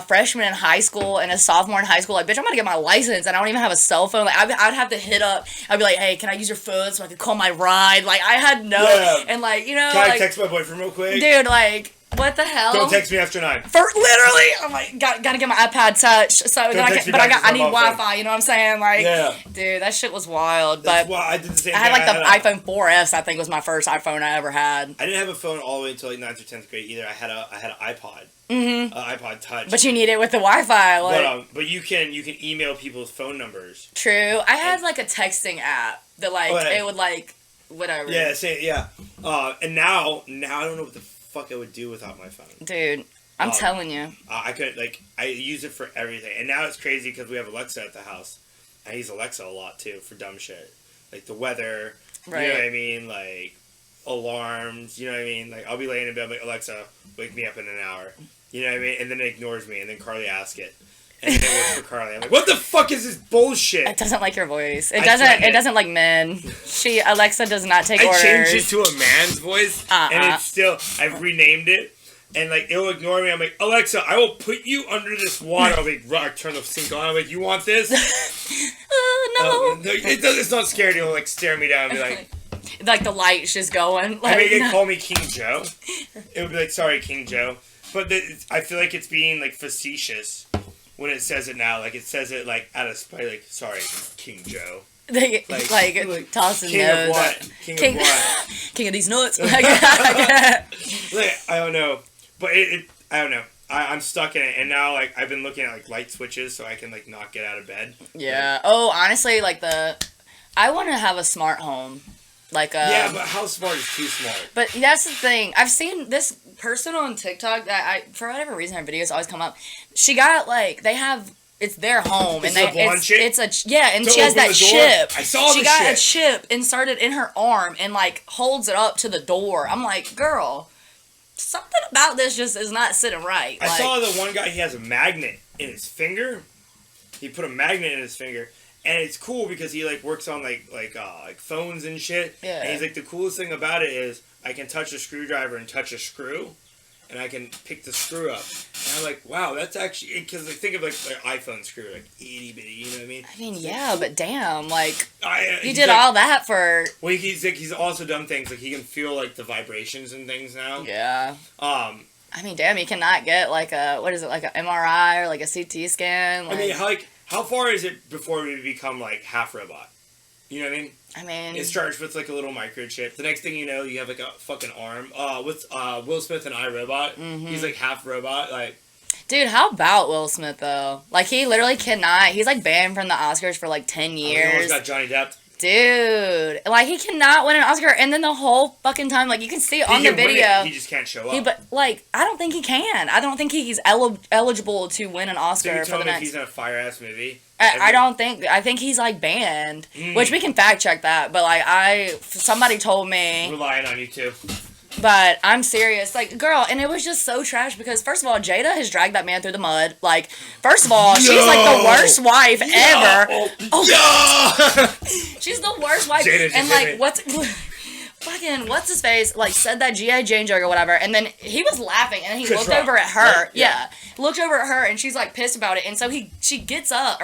freshman in high school and a sophomore in high school, like, bitch, I'm gonna get my license and I don't even have a cell phone. Like, I'd have to hit up. I'd be like, hey, can I use your phone so I can call my ride? Like, I had no, and like, you know, can I text my boyfriend real quick? Dude, like, What the hell? Don't text me after 9. For literally, I'm like, gotta get my iPad Touch. So then I need Wi-Fi. You know what I'm saying? Like, yeah. Dude, that shit was wild. That's but why I did the same I had thing. like the iPhone 4S. I think was my first iPhone I ever had. I didn't have a phone all the way until like 9th or 10th grade either. I had an iPod. iPod Touch. But you need it with the Wi-Fi. Like, but you can email people's phone numbers. True. I had like a texting app that like it would like whatever. Yeah, yeah. And now I don't know what the fuck I would do without my phone. Dude, I'm telling you. I could I use it for everything, and now it's crazy because we have Alexa at the house. I use Alexa a lot too for dumb shit, like the weather. Right. You know what I mean? Like alarms. You know what I mean? Like I'll be laying in bed, I'm like, Alexa, wake me up in an hour. You know what I mean? And then it ignores me, and then Carly asks it. And then it works for Carly. I'm like, what the fuck is this bullshit? It doesn't like your voice. It doesn't like men. Alexa does not take orders. I changed it to a man's voice, and it's still, I've renamed it, and like, it'll ignore me. I'm like, Alexa, I will put you under this water. I'll be like, turn the sink on. I'm like, you want this? No. It's not scared. It'll like stare me down and be like the light's just going. Like, I mean, it call me King Joe. It would be like, sorry, King Joe. But I feel like it's being like facetious when it says it now. Like it says it like out of spite, like, sorry, King Joe. like tossing King nose. Of what? King of what? King of these nuts. Like, I don't know, but I don't know. I'm stuck in it, and now like I've been looking at like light switches so I can like not get out of bed. Yeah. Oh, honestly, like I want to have a smart home. Yeah, but how smart is too smart? But that's the thing. I've seen this person on TikTok that for whatever reason her videos always come up. She got it's their home and it's a and she has that chip. I saw she got a chip inserted in her arm and like holds it up to the door. I'm like, girl, something about this just is not sitting right. I saw the one guy, he has a magnet in his finger. He put a magnet in his finger. And it's cool because he like works on like phones and shit. Yeah. And he's like, the coolest thing about it is I can touch a screwdriver and touch a screw, and I can pick the screw up. And I'm like, wow, that's actually, because like think of like iPhone screw, like itty bitty. You know what I mean? I mean, yeah, but damn, like you did all that for. Well, he's also done things like he can feel like the vibrations and things now. Yeah. I mean, damn, you cannot get like like an MRI or like a CT scan. Like, I mean, how far is it before we become like half robot? You know what I mean? I mean, it's charged with like a little microchip. The next thing you know, you have like a fucking arm. With Will Smith and iRobot, he's like half robot. Like, dude, how about Will Smith though? Like, he literally cannot. He's like banned from the Oscars for like 10 years. He almost got Johnny Depp. Dude, like he cannot win an Oscar, and then the whole fucking time, like you can see on the video, he just can't show up. But like, I don't think he can. I don't think he's eligible to win an Oscar for the next. He's in a fire ass movie. I don't think. I think he's like banned, which we can fact check that. But like, somebody told me. Relying on you too. But I'm serious, like, girl, and it was just so trash because, first of all, Jada has dragged that man through the mud. Like, first of all, she's like the worst wife ever. She's the worst wife. And like, what's his face? Like, said that G.I. Jane joke or whatever, and then he was laughing, and he looked over at her. Right? Yeah, looked over at her, and she's like pissed about it, and so he gets up,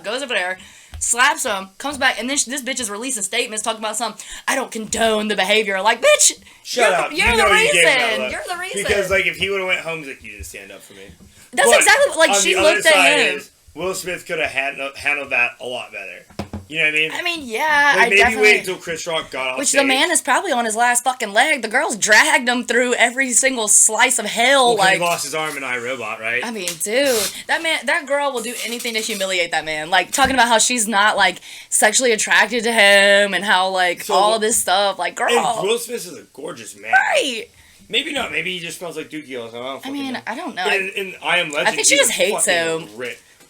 goes over there. Slaps him, comes back, and then this bitch is releasing statements talking about I don't condone the behavior. Like, bitch, shut up. You're the reason. You're the reason. Because, like, if he would have went home, he's like, you didn't stand up for me. That's exactly, like, she looked at him. Will Smith could have handled that a lot better. You know what I mean? I mean, yeah, like, maybe wait until Chris Rock got off Which stage. The man is probably on his last fucking leg. The girls dragged him through every single slice of hell. Well, he lost his arm in iRobot, right? I mean, dude, that girl will do anything to humiliate that man. Like, talking about how she's not, like, sexually attracted to him and how, like, all this stuff. Like, girl. And Will Smith is a gorgeous man. Right. Maybe not. Maybe he just smells like Dookie all the time. I don't know. In I Am Legend, I think she just hates him.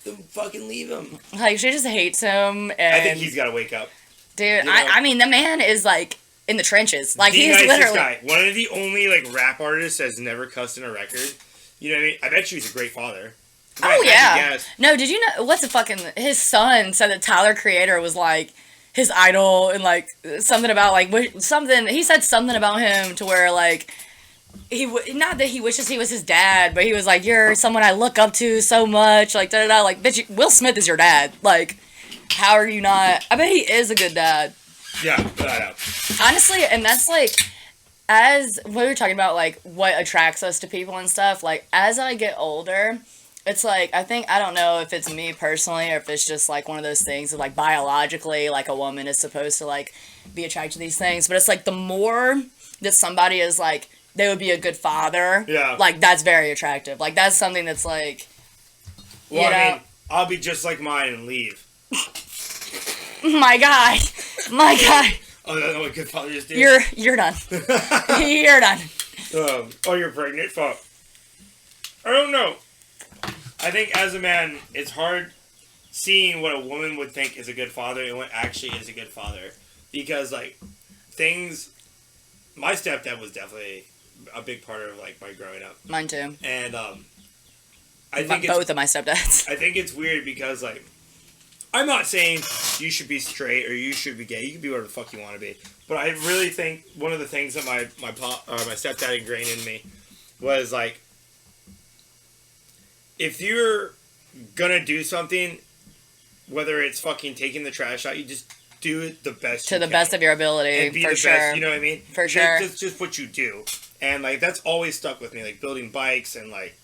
Then fucking leave him. Like, she just hates him. And I think he's got to wake up. Dude, I mean, the man is, like, in the trenches. Like, he's literally... guy. One of the only, like, rap artists that's never cussed in a record. You know what I mean? I bet you he's a great father. Oh, yeah. No, did you know... His son said that Tyler, Creator, was, like, his idol. And, like, something about, like... He said something about him to where, like... Not that he wishes he was his dad, but he was like, you're someone I look up to so much, like, da-da-da, like, bitch, Will Smith is your dad, like, how are you not, I bet he is a good dad. Yeah, I know. Honestly, and that's, like, as we were talking about, like, what attracts us to people and stuff, like, as I get older, it's like, I don't know if it's me personally or if it's just, like, one of those things that, like, biologically, like, a woman is supposed to, like, be attracted to these things. But it's like, the more that somebody is, like, they would be a good father, like, that's very attractive. Like, that's something that's, like, well, I mean, I'll be just like mine and leave. My guy. Oh, that's what good fathers do? You're done. You're done. Oh, you're pregnant? Fuck. I don't know. I think as a man, it's hard seeing what a woman would think is a good father and what actually is a good father. Because, like, my stepdad was definitely a big part of, like, my growing up. Mine too. And, I think both of my stepdads. I think it's weird because, like, I'm not saying you should be straight or you should be gay. You can be whatever the fuck you want to be. But I really think one of the things that my stepdad ingrained in me was, like, if you're gonna do something, whether it's fucking taking the trash out, you just do it the best to the best of your ability. And be for the sure. best, you know what I mean? For sure. That's just what you do. And, like, that's always stuck with me. Like, building bikes and, like,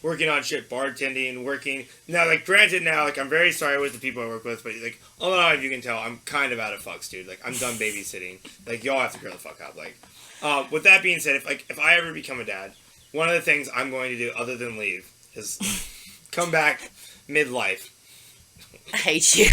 working on shit, bartending, working. Now, like, granted now, like, I'm very sorry with the people I work with, but, like, a lot of you can tell, I'm kind of out of fucks, dude. Like, I'm done babysitting. Like, y'all have to grow the fuck up. Like, with that being said, if I ever become a dad, one of the things I'm going to do other than leave is come back midlife. I hate you.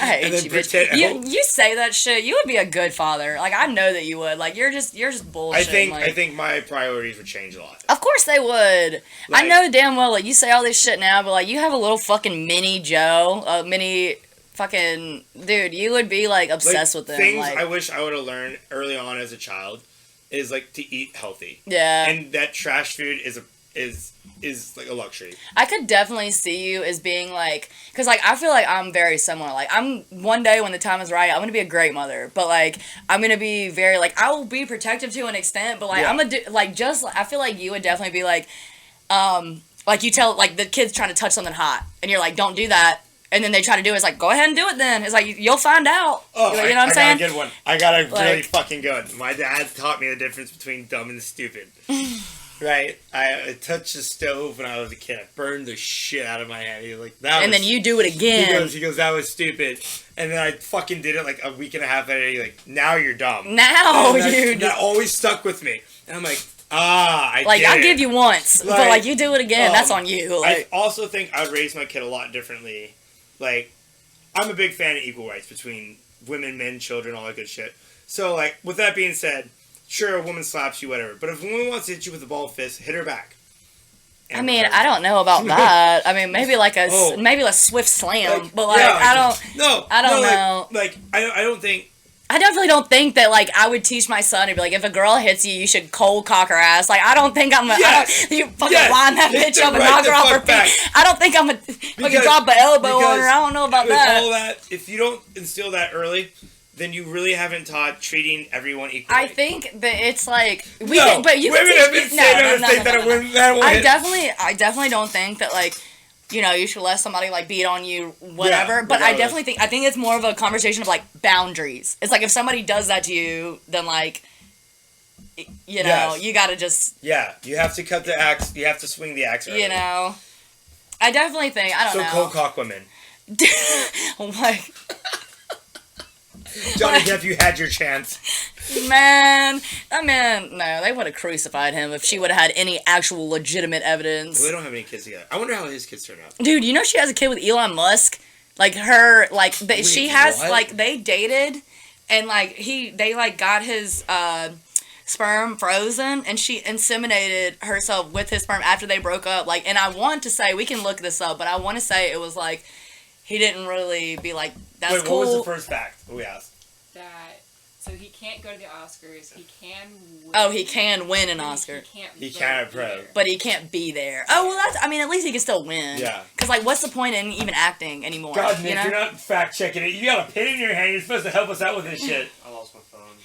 I hate you, bitch. You say that shit. You would be a good father. Like, I know that you would. Like, you're just bullshit. I think my priorities would change a lot. Of course they would. Like, I know damn well, like, you say all this shit now, but, like, you have a little fucking mini Joe, a mini fucking dude. You would be, like, obsessed with them. Things like, I wish I would have learned early on as a child is, like, to eat healthy. Yeah. And that trash food is like a luxury. I could definitely see you as being like, because, like, I feel like I'm very similar. Like, one day when the time is right, I'm going to be a great mother. But, like, I'm going to be very, like, I will be protective to an extent. But, like, I'm going to do, like, just, I feel like you would definitely be like you tell, like, the kid's trying to touch something hot. And you're like, don't do that. And then they try to do it. It's like, go ahead and do it then. It's like, you'll find out. Oh, you know what I'm saying? I got a good one. I got a really fucking good one. My dad taught me the difference between dumb and stupid. Right? I touched the stove when I was a kid. I burned the shit out of my hand. He was like, and then you do it again. He goes, that was stupid. And then I fucking did it like a week and a half later. He's like, now you're dumb. Now, that always stuck with me. And I'm like, I'll give you once, like, but, like, you do it again, that's on you. Like, I also think I'd raise my kid a lot differently. Like, I'm a big fan of equal rights between women, men, children, all that good shit. So, like, with that being said, sure, a woman slaps you, whatever. But if a woman wants to hit you with a ball fist, hit her back. I mean, I don't know about that. I mean, maybe like a swift slam, like, but like I don't know. I don't think. I definitely don't think that, like, I would teach my son to be like, if a girl hits you, you should cold cock her ass. Like, I don't think I'm gonna, you fucking line that bitch up and knock her off her feet. I don't think I'm gonna fucking drop an elbow on her. I don't know about that. All that. If you don't instill that early, then you really haven't taught treating everyone equally. I think that it's like women have been saying that I definitely don't think that, like, you know, you should let somebody, like, beat on you, whatever. But I definitely think it's more of a conversation of, like, boundaries. It's like, if somebody does that to you, then, like, you know, you gotta just... Yeah, you have to cut the axe. You have to swing the axe early. You know? I definitely think, I don't know. So cold cock women. Like... Johnny Depp, you had your chance. Man, no, they would have crucified him if she would have had any actual legitimate evidence. Well, they don't have any kids yet. I wonder how his kids turn out. Dude, you know she has a kid with Elon Musk? Like, her, like, she has, what? Like, they dated, and, like, they, like, got his, sperm frozen, and she inseminated herself with his sperm after they broke up. Like, and I want to say, we can look this up, but I want to say it was, like, he didn't really be like, that's cool. What was the first fact we asked? That, so he can't go to the Oscars. He can win. Oh, he can win an Oscar. He can't pro. But he can't be there. Oh, well, I mean, at least he can still win. Yeah. Because, like, what's the point in even acting anymore? God, Nick, you're not fact checking it. You got a pen in your hand. You're supposed to help us out with this shit. I lost my phone.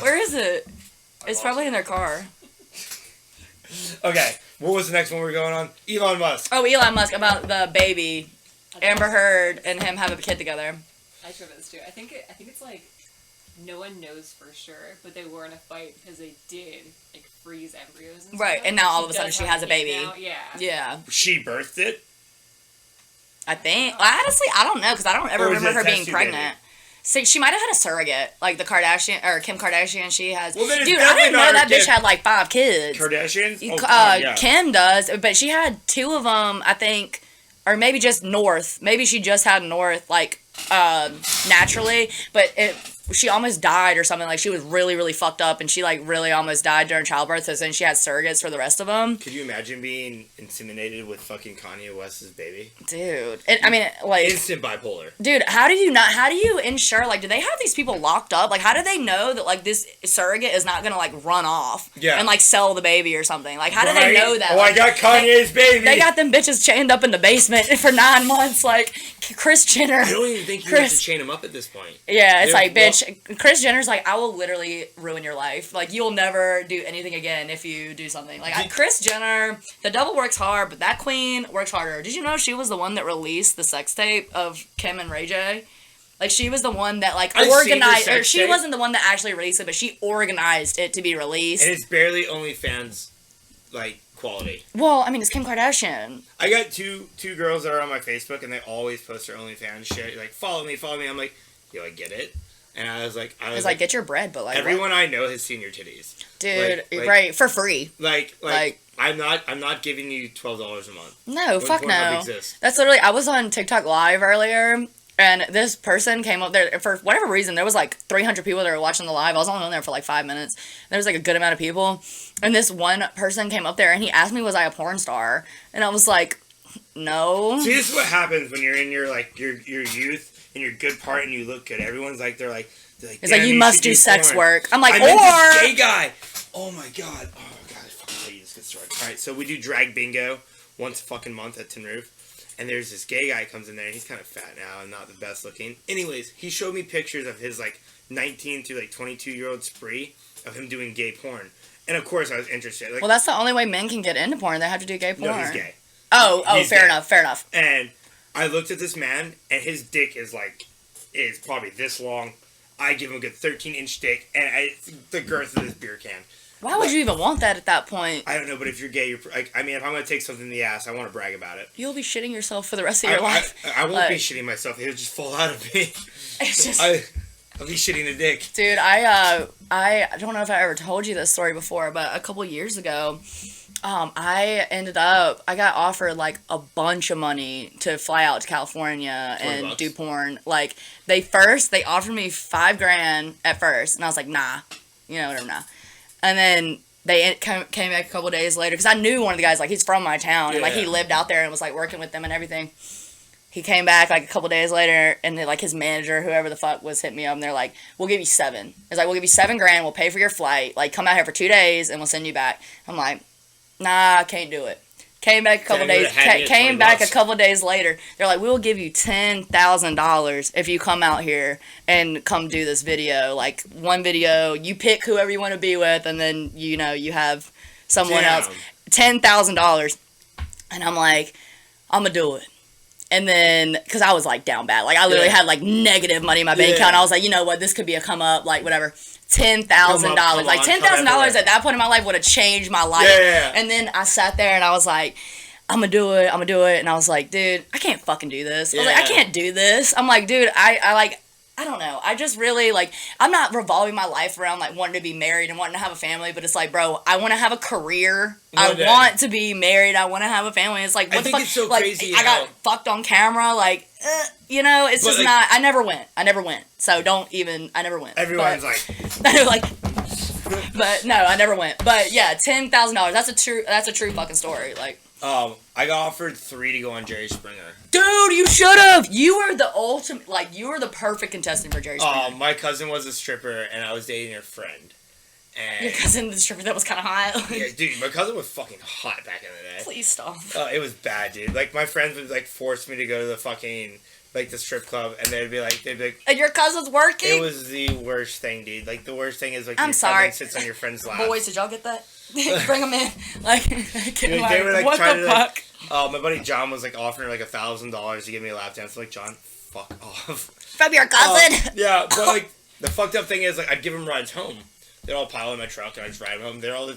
Where is it? It's probably in their car. Okay, what was the next one we were going on? Elon Musk. Oh, Elon Musk, about the baby. Amber Heard and him have a kid together. I sure this too. I think it's like no one knows for sure, but they were in a fight because they did like freeze embryos. And Right, stuff. and now all of a She sudden does she have has a baby. now. Yeah. Yeah. She birthed it? I think. Honestly, I don't know because I don't ever Or was remember it her a being test tube pregnant. So she might have had a surrogate, like the Kardashian or Kim Kardashian. She has. Well, then it's Dude, I definitely didn't know not her that bitch kid. had like 5 kids. Kardashians? Oh, God, yeah. Kim does, but she had 2 of them, I think, or maybe just North. Maybe she just had North, like naturally, but she almost died or something. Like she was really, really fucked up, and she like really almost died during childbirth. So then she had surrogates for the rest of them. Could you imagine being inseminated with fucking Kanye West's baby? Dude, I mean, like Instant bipolar. dude, how do you ensure, like, do they have these people locked up? Like, how do they know that, like, this surrogate is not gonna, like, run off and, like, sell the baby or something? Like, how do they know that? Oh, like, I got Kanye's baby! They got them bitches chained up in the basement for 9 months, like, Kris Jenner. I don't even think you have to chain him up at this point. Yeah, it's They're- like, bitch, Kris Jenner's like, I will literally ruin your life. Like, you'll never do anything again if you do something. Like, Kris Jenner, the devil works hard, but that queen works harder. Did you know she was the one that released the sex tape of Kim and Ray J? Like, she was the one that, like, I've seen the organized, or sex she tape. wasn't the one that actually released it, but she organized it to be released. And it's barely OnlyFans, like, quality. Well, I mean, it's Kim Kardashian. I got two girls that are on my Facebook, and they always post their OnlyFans shit. Like, follow me. I'm like, yo, I get it. And I was like, It's like, get your bread, but, like, everyone I know has seen your titties. dude, Like, right, for free. Like, Like- I'm not giving you $12 a month. No, fuck Pornhub no. exists. That's literally, I was on TikTok Live earlier, and this person came up there, for whatever reason, there was like 300 people that were watching the live. I was only on there for like 5 minutes. There was like a good amount of people, and this one person came up there, and he asked me, was I a porn star? And I was like, no. See, this is what happens when you're in your, like, your youth, and your good part, and you look good. Everyone's like, they're like, It's like, you must do sex porn. work. I'm like, I met this or... gay guy. Oh my god. Oh god, I fucking tell you this good story. Alright, so we do drag bingo once a fucking month at Tin Roof. And there's this gay guy comes in there, and he's kind of fat now and not the best looking. Anyways, he showed me pictures of his, like, 19 to, like, 22-year-old spree of him doing gay porn. And, of course, I was interested. Like, Well, that's the only way men can get into porn. They have to do gay porn. no, he's gay. Oh, He's fair gay. enough. And I looked at this man, and his dick is probably this long. I give him a good 13-inch dick, and it's the girth of this beer can. Why would you even want that at that point? I don't know, but if you're gay, you're like, I mean, if I'm gonna take something in the ass, I want to brag about it. You'll be shitting yourself for the rest of your life. I won't be Like, shitting myself. It'll just fall out of me. It's just... I'll be shitting a dick. Dude, I don't know if I ever told you this story before, but a couple years ago, I got offered like a bunch of money to fly out to California and $20. do porn. Like they offered me $5,000 at first, and I was like, nah, whatever, nah. And then they came back a couple days later because I knew one of the guys, like he's from my town, and like he lived out there and was like working with them and everything. He came back like a couple days later, and then, like his manager, whoever the fuck was, hit me up, and they're like, "We'll give you 7." It's like, "We'll give you $7,000. We'll pay for your flight. Like, come out here for 2 days, and we'll send you back." I'm like, "Nah, I can't do it." Came back a couple days. Came back a couple days later. They're like, "We'll give you $10,000 if you come out here and come do this video. Like one video, you pick whoever you want to be with, and then you have someone else. $10,000." And I'm like, "I'm gonna do it." And then, because I was like down bad, like I literally had like negative money in my bank account. I was like, you know what, this could be a come up, like whatever. $10,000, like $10,000 at that point in my life would have changed my life. And then I sat there and I was like, I'm gonna do it. And I was like, dude, I can't fucking do this. I was like, I can't do this. I'm like, dude, I don't know. I just really, like, I'm not revolving my life around, like, wanting to be married and wanting to have a family, but it's like, bro, I want to have a career. I want to be married. I want to have a family. It's like, what the fuck? It's so like, crazy I got fucked on camera. Like, it's just like, not, I never went. So I never went. Everyone's but no, I never went. But yeah, $10,000. That's a true fucking story. Like, I got offered 3 to go on Jerry Springer. dude, you should have. You were the ultimate, like, you were the perfect contestant for Jerry Springer. My cousin was a stripper, and I was dating her friend. And Your cousin, the stripper that was kind of hot. yeah, dude, my cousin was fucking hot back in the day. Please stop. It was bad, dude. Like, my friends would, like, force me to go to the fucking, like, the strip club, and they'd be like, And your cousin's working? it was the worst thing, dude. Like, the worst thing is, like, I'm your sorry. cousin sits on your friend's lap. Boys, did y'all get that? Bring them in. Like, Dude, like, they were, like, what trying the to, fuck? like, my buddy John was, like, offering, like, $1,000 to give me a lap dance. I'm like, John, fuck off. From your cousin? Yeah, but, like, The fucked up thing is, like, I'd give them rides home. They'd all pile in my truck, and I'd just ride them home. They're all...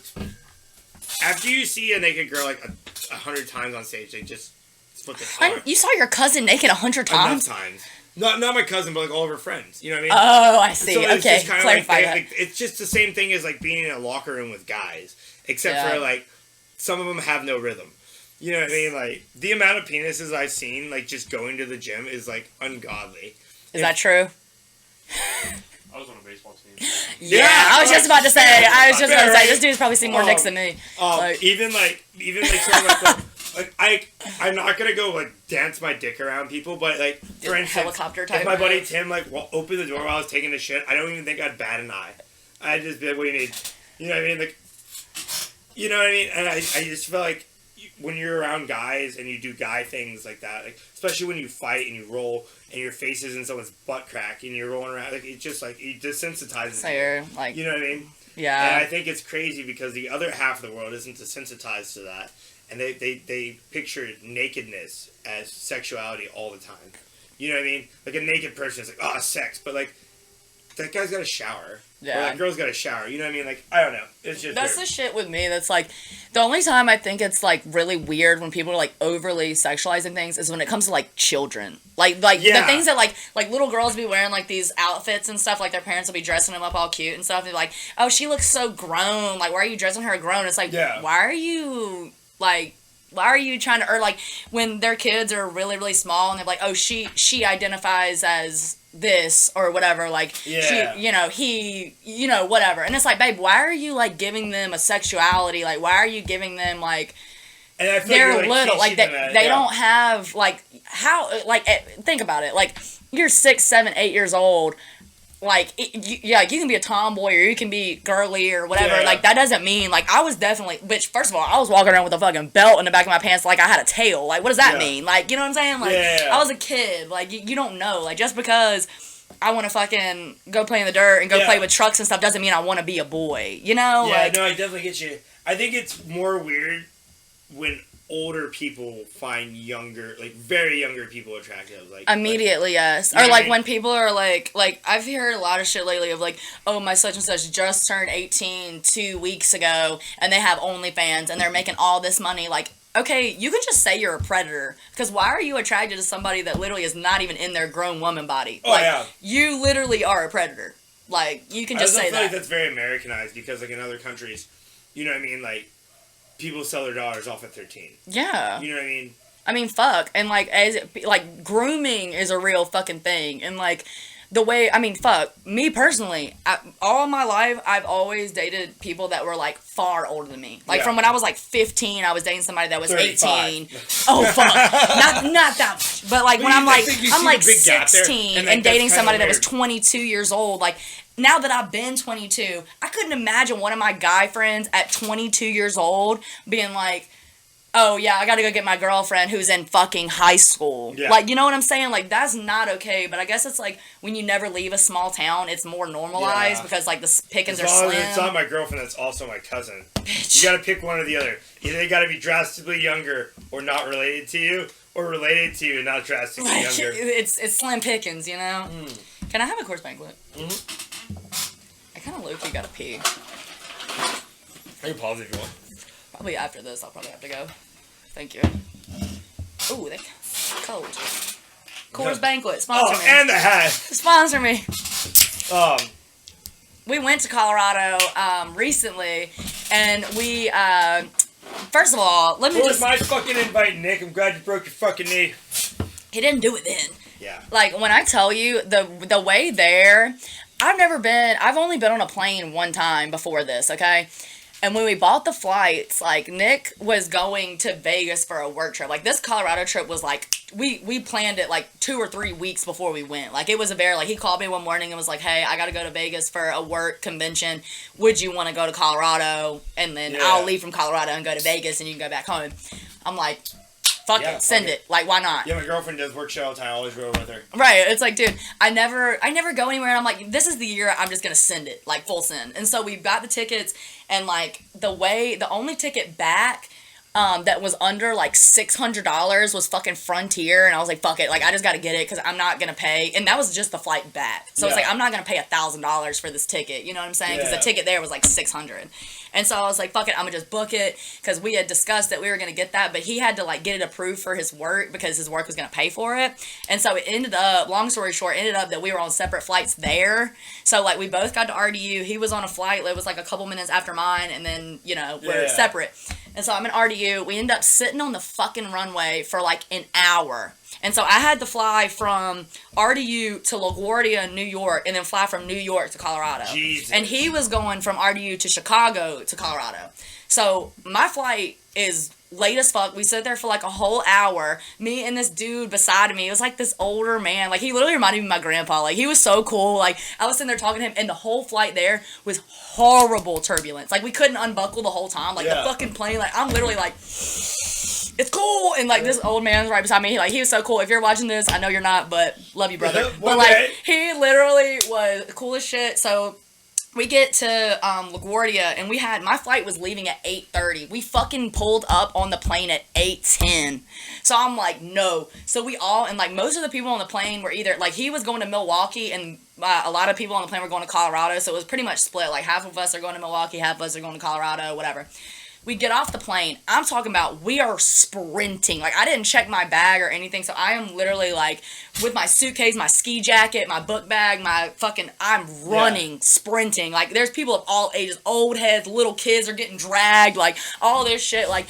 After you see a naked girl, like, 100 times on stage, they just split the car. You saw your cousin naked 100 times? Enough times. Not my cousin, but, like, all of her friends. You know what I mean? Oh, I see. So okay, clarify that. Like, it's just the same thing as, like, being in a locker room with guys. Except for, like, some of them have no rhythm. You know what I mean? Like, the amount of penises I've seen, like, just going to the gym is, like, ungodly. Is that true? I was on a baseball team. Yeah, I was just about to say. This dude's probably seen more dicks than me. Even sort of like I'm not gonna go like dance my dick around people, but like for instance, helicopter type. If my buddy Tim like opened the door while I was taking a shit, I don't even think I'd bat an eye. I'd just be like, "What do you need?" You know what I mean? Like, you know what I mean? And I just feel like when you're around guys and you do guy things like that, like especially when you fight and you roll and your face is in someone's butt crack and you're rolling around, like it's just like it desensitizes. So you're like, you know what I mean? Yeah. And I think it's crazy because the other half of the world isn't desensitized to that, and they picture nakedness as sexuality all the time. You know what I mean? Like a naked person is like, oh, sex, but like that guy's got a shower. Yeah. Or that girl's got a shower. You know what I mean? Like, I don't know. It's just that's weird. the shit with me. That's like the only time I think it's like really weird when people are like overly sexualizing things is when it comes to like children. Like the things that like little girls be wearing like these outfits and stuff. Like their parents will be dressing them up all cute and stuff. And they're like, oh, she looks so grown. Like, why are you dressing her grown? It's like, why are you trying to, or like when their kids are really, really small and they're like, oh, she identifies as this or whatever, like she, he, whatever. And it's like, babe, why are you like giving them a sexuality? Like, why are you giving them like, and I feel they're like little, like they don't have like how, like think about it, like you're 6, 7, 8 years old. Like, you can be a tomboy or you can be girly or whatever. Yeah. Like, that doesn't mean, like, I was definitely, bitch, first of all, I was walking around with a fucking belt in the back of my pants like I had a tail. Like, what does that mean? Like, you know what I'm saying? Like, I was a kid. Like, you don't know. Like, just because I want to fucking go play in the dirt and go play with trucks and stuff doesn't mean I want to be a boy. You know? Yeah, like, no, I definitely get you. I think it's more weird when older people find younger, like very younger people attractive, like immediately, yes. Or like when people are like I've heard a lot of shit lately of like, oh, my such and such just turned 18 2 weeks ago and they have OnlyFans and they're making all this money. Like, okay, you can just say you're a predator, because why are you attracted to somebody that literally is not even in their grown woman body? Oh, like, you literally are a predator. Like, you can just say that. I feel like that's very Americanized, because like in other countries, you know what I mean, like people sell their daughters off at 13. Yeah. You know what I mean? I mean, fuck. And, like, grooming is a real fucking thing. And, like, the way, I mean, fuck. Me, personally, all my life, I've always dated people that were, like, far older than me. Like, from when I was, like, 15, I was dating somebody that was 18. Oh, fuck. not that much. But, like, when I'm, like, 16 and dating somebody that was 22 years old, like, now that I've been 22, I couldn't imagine one of my guy friends at 22 years old being like, oh, yeah, I gotta go get my girlfriend who's in fucking high school. Yeah. Like, you know what I'm saying? Like, that's not okay. But I guess it's like when you never leave a small town, it's more normalized because, like, the pickings are slim. It's not my girlfriend, that's also my cousin. Bitch. You gotta pick one or the other. Either they gotta be drastically younger or not related to you, or related to you and not drastically younger. It's slim pickings, you know? Can I have a course banquet? Mm-hmm. I kind of low-key gotta pee. I can pause if you want. Probably after this, I'll probably have to go. Thank you. Ooh, that's cold. Coors Banquet, sponsor me. And the hat. Sponsor me. We went to Colorado recently, and we, first of all, let me just... my fucking invite, Nick. I'm glad you broke your fucking knee. He didn't do it then. Yeah. Like, when I tell you, the way there... I've only been on a plane one time before this, okay? And when we bought the flights, like, Nick was going to Vegas for a work trip. Like, this Colorado trip was, like, we planned it, like, 2 or 3 weeks before we went. Like, it was a very, like, he called me one morning and was like, hey, I gotta go to Vegas for a work convention. Would you want to go to Colorado? And then I'll leave from Colorado and go to Vegas and you can go back home. I'm like... Fuck it, send it. Like, why not? Yeah, my girlfriend does work shit all the time. I always go with her. Right. It's like, dude, I never go anywhere, and I'm like, this is the year I'm just gonna send it, like, full send. And so we got the tickets, and like the only ticket back, that was under like $600 was fucking Frontier, and I was like, fuck it, like I just gotta get it because I'm not gonna pay, and that was just the flight back. So it's like I'm not gonna pay $1,000 for this ticket, you know what I'm saying? Because the ticket there was like $600, and so I was like, fuck it, I'm gonna just book it because we had discussed that we were gonna get that, but he had to like get it approved for his work because his work was gonna pay for it, and so it ended up, long story short, ended up that we were on separate flights there. So like we both got to RDU. He was on a flight that was like a couple minutes after mine, and then we're separate. And so I'm in RDU. We end up sitting on the fucking runway for like an hour. And so I had to fly from RDU to LaGuardia, New York, and then fly from New York to Colorado. Jesus. And he was going from RDU to Chicago to Colorado. So my flight is late as fuck. We sat there for like a whole hour. Me and this dude beside me. It was like this older man. Like he literally reminded me of my grandpa. Like he was so cool. Like I was sitting there talking to him, and the whole flight there was horrible turbulence. Like we couldn't unbuckle the whole time. Like the fucking plane. Like I'm literally like, it's cool. And like this old man's right beside me. He was so cool. If you're watching this, I know you're not, but love you, brother. But like he literally was cool as shit. So we get to LaGuardia, and my flight was leaving at 8:30. We fucking pulled up on the plane at 8:10. So I'm like, no. So we all, and like most of the people on the plane were either, like he was going to Milwaukee, and a lot of people on the plane were going to Colorado. So it was pretty much split. Like half of us are going to Milwaukee, half of us are going to Colorado, whatever. We get off the plane. I'm talking about we are sprinting. Like I didn't check my bag or anything. So I am literally like with my suitcase, my ski jacket, my book bag, I'm running, sprinting. Like there's people of all ages, old heads, little kids are getting dragged, like all this shit. Like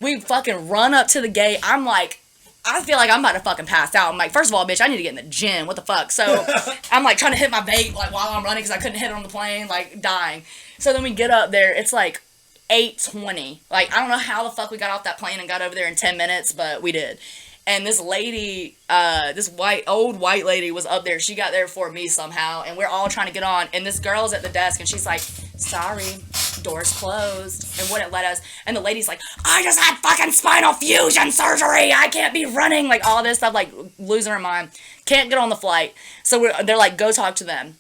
we fucking run up to the gate. I'm like, I feel like I'm about to fucking pass out. I'm like, first of all, bitch, I need to get in the gym. What the fuck? So I'm like trying to hit my bait like while I'm running because I couldn't hit it on the plane, like dying. So then we get up there. It's like 8:20. Like I don't know how the fuck we got off that plane and got over there in 10 minutes, but we did. And this lady, this old white lady was up there. She got there before me somehow, and we're all trying to get on. And this girl's at the desk, and she's like, sorry, door's closed, and wouldn't let us. And the lady's like, I just had fucking spinal fusion surgery. I can't be running. Like all this stuff, like losing her mind. Can't get on the flight. So they're like, go talk to them.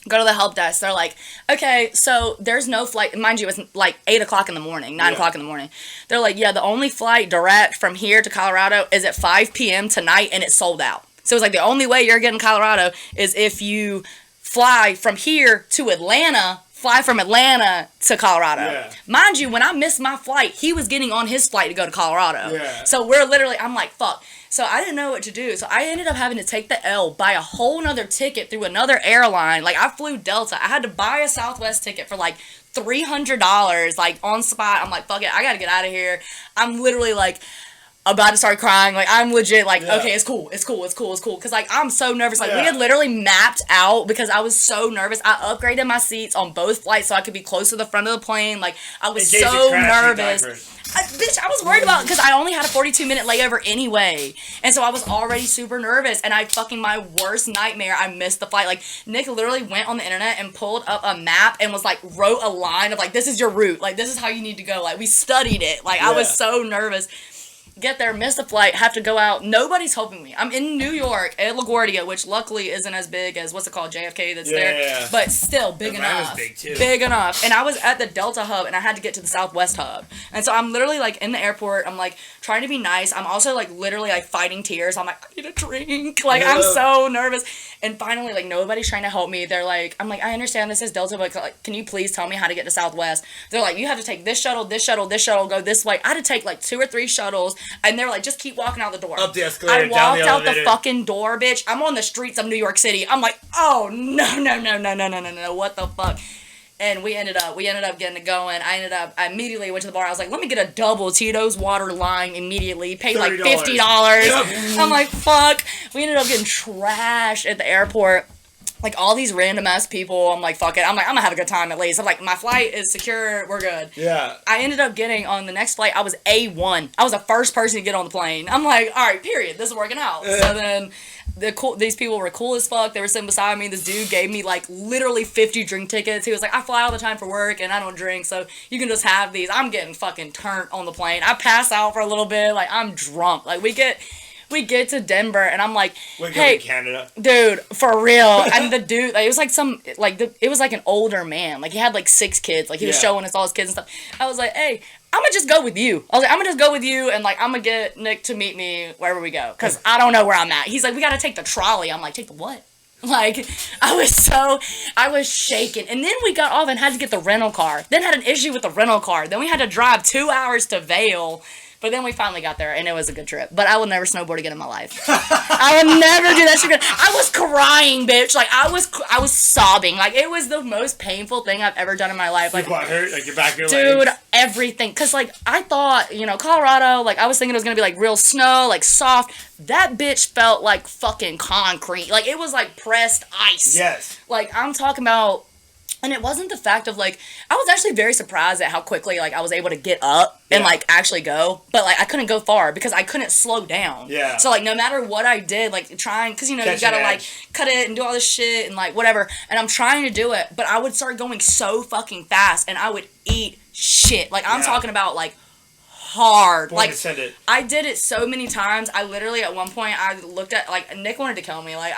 Go to the help desk. They're like, okay, so there's no flight. Mind you, it's like 8 o'clock in the morning, 9 o'clock in the morning. They're like, yeah, the only flight direct from here to Colorado is at 5 p.m. tonight, and it's sold out. So it's like the only way you're getting Colorado is if you fly from here to Atlanta, fly from Atlanta to Colorado. Yeah. Mind you, when I missed my flight, he was getting on his flight to go to Colorado. Yeah. So I'm like, fuck. So I didn't know what to do. So I ended up having to take the L, buy a whole nother ticket through another airline. Like I flew Delta. I had to buy a Southwest ticket for like $300, like on spot. I'm like, fuck it, I gotta get out of here. I'm literally like about to start crying. Like I'm legit like, okay, it's cool. Cause like I'm so nervous. Like we had literally mapped out because I was so nervous. I upgraded my seats on both flights so I could be close to the front of the plane. Like I was so nervous. Bitch, I was worried about because I only had a 42-minute layover anyway. And so I was already super nervous. And my worst nightmare, I missed the flight. Like, Nick literally went on the internet and pulled up a map and was like, wrote a line of like, this is your route. Like, this is how you need to go. Like, we studied it. Like, I was so nervous. Get there, miss the flight, have to go out. Nobody's helping me. I'm in New York at LaGuardia, which luckily isn't as big as what's it called, JFK that's there. Yeah. But still big enough. Big too. Big enough. And I was at the Delta hub and I had to get to the Southwest hub. And so I'm literally like in the airport. I'm like trying to be nice. I'm also like literally like fighting tears. I'm like, I need a drink. Like I'm so nervous. And finally, like nobody's trying to help me. They're like, I'm like, I understand this is Delta, but like, can you please tell me how to get to Southwest? They're like, you have to take this shuttle, go this way. I had to take like 2 or 3 shuttles. And they were like, just keep walking out the door. Up the escalator, I walked out the fucking door, bitch. I'm on the streets of New York City. I'm like, oh, no. What the fuck? And we ended up getting it going. I immediately went to the bar. I was like, let me get a double Tito's water lime immediately. Paid like $50. I'm like, fuck. We ended up getting trashed at the airport. Like, all these random ass people, I'm like, fuck it. I'm like, I'm gonna have a good time at least. I'm like, my flight is secure. We're good. Yeah. I ended up getting on the next flight. I was A1. I was the first person to get on the plane. I'm like, all right, period. This is working out. So then these people were cool as fuck. They were sitting beside me. This dude gave me like literally 50 drink tickets. He was like, I fly all the time for work and I don't drink, so you can just have these. I'm getting fucking turned on the plane. I pass out for a little bit. Like, I'm drunk. Like, we get we get to Denver, and I'm like, Wake hey, up in Canada. dude, for real. And the dude, like, it was like it was like an older man. Like, he had like 6 kids. Like, he was showing us all his kids and stuff. I was like, hey, I'm gonna just go with you. I was like, I'm gonna just go with you, and like, I'm gonna get Nick to meet me wherever we go, because I don't know where I'm at. He's like, we gotta take the trolley. I'm like, take the what? Like, I was shaking. And then we got off and had to get the rental car. Then had an issue with the rental car. Then we had to drive 2 hours to Vail. But then we finally got there, and it was a good trip. But I will never snowboard again in my life. I will never do that shit again. I was crying, bitch. Like, I was sobbing. Like, it was the most painful thing I've ever done in my life. Like, your butt hurt? Like, your back, your dude, legs? everything. Because, like, I thought, you know, Colorado, like, I was thinking it was going to be, like, real snow, like, soft. That bitch felt like fucking concrete. Like, it was, like, pressed ice. Yes. Like, I'm talking about... And it wasn't the fact of, like, I was actually very surprised at how quickly, like, I was able to get up and, like, actually go. But, like, I couldn't go far because I couldn't slow down. Yeah. So, like, no matter what I did, like, trying, because, you know, you gotta, like, cut it and do all this shit and, like, whatever. And I'm trying to do it, but I would start going so fucking fast and I would eat shit. Like, I'm talking about, like, hard. Like, I did it so many times. I literally, at one point, I looked at, like, Nick wanted to kill me. Like,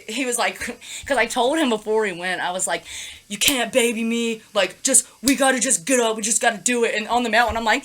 he was like, because I told him before we went, I was like, you can't baby me. Like, we gotta just get up. We just gotta do it. And on the mountain, I'm like,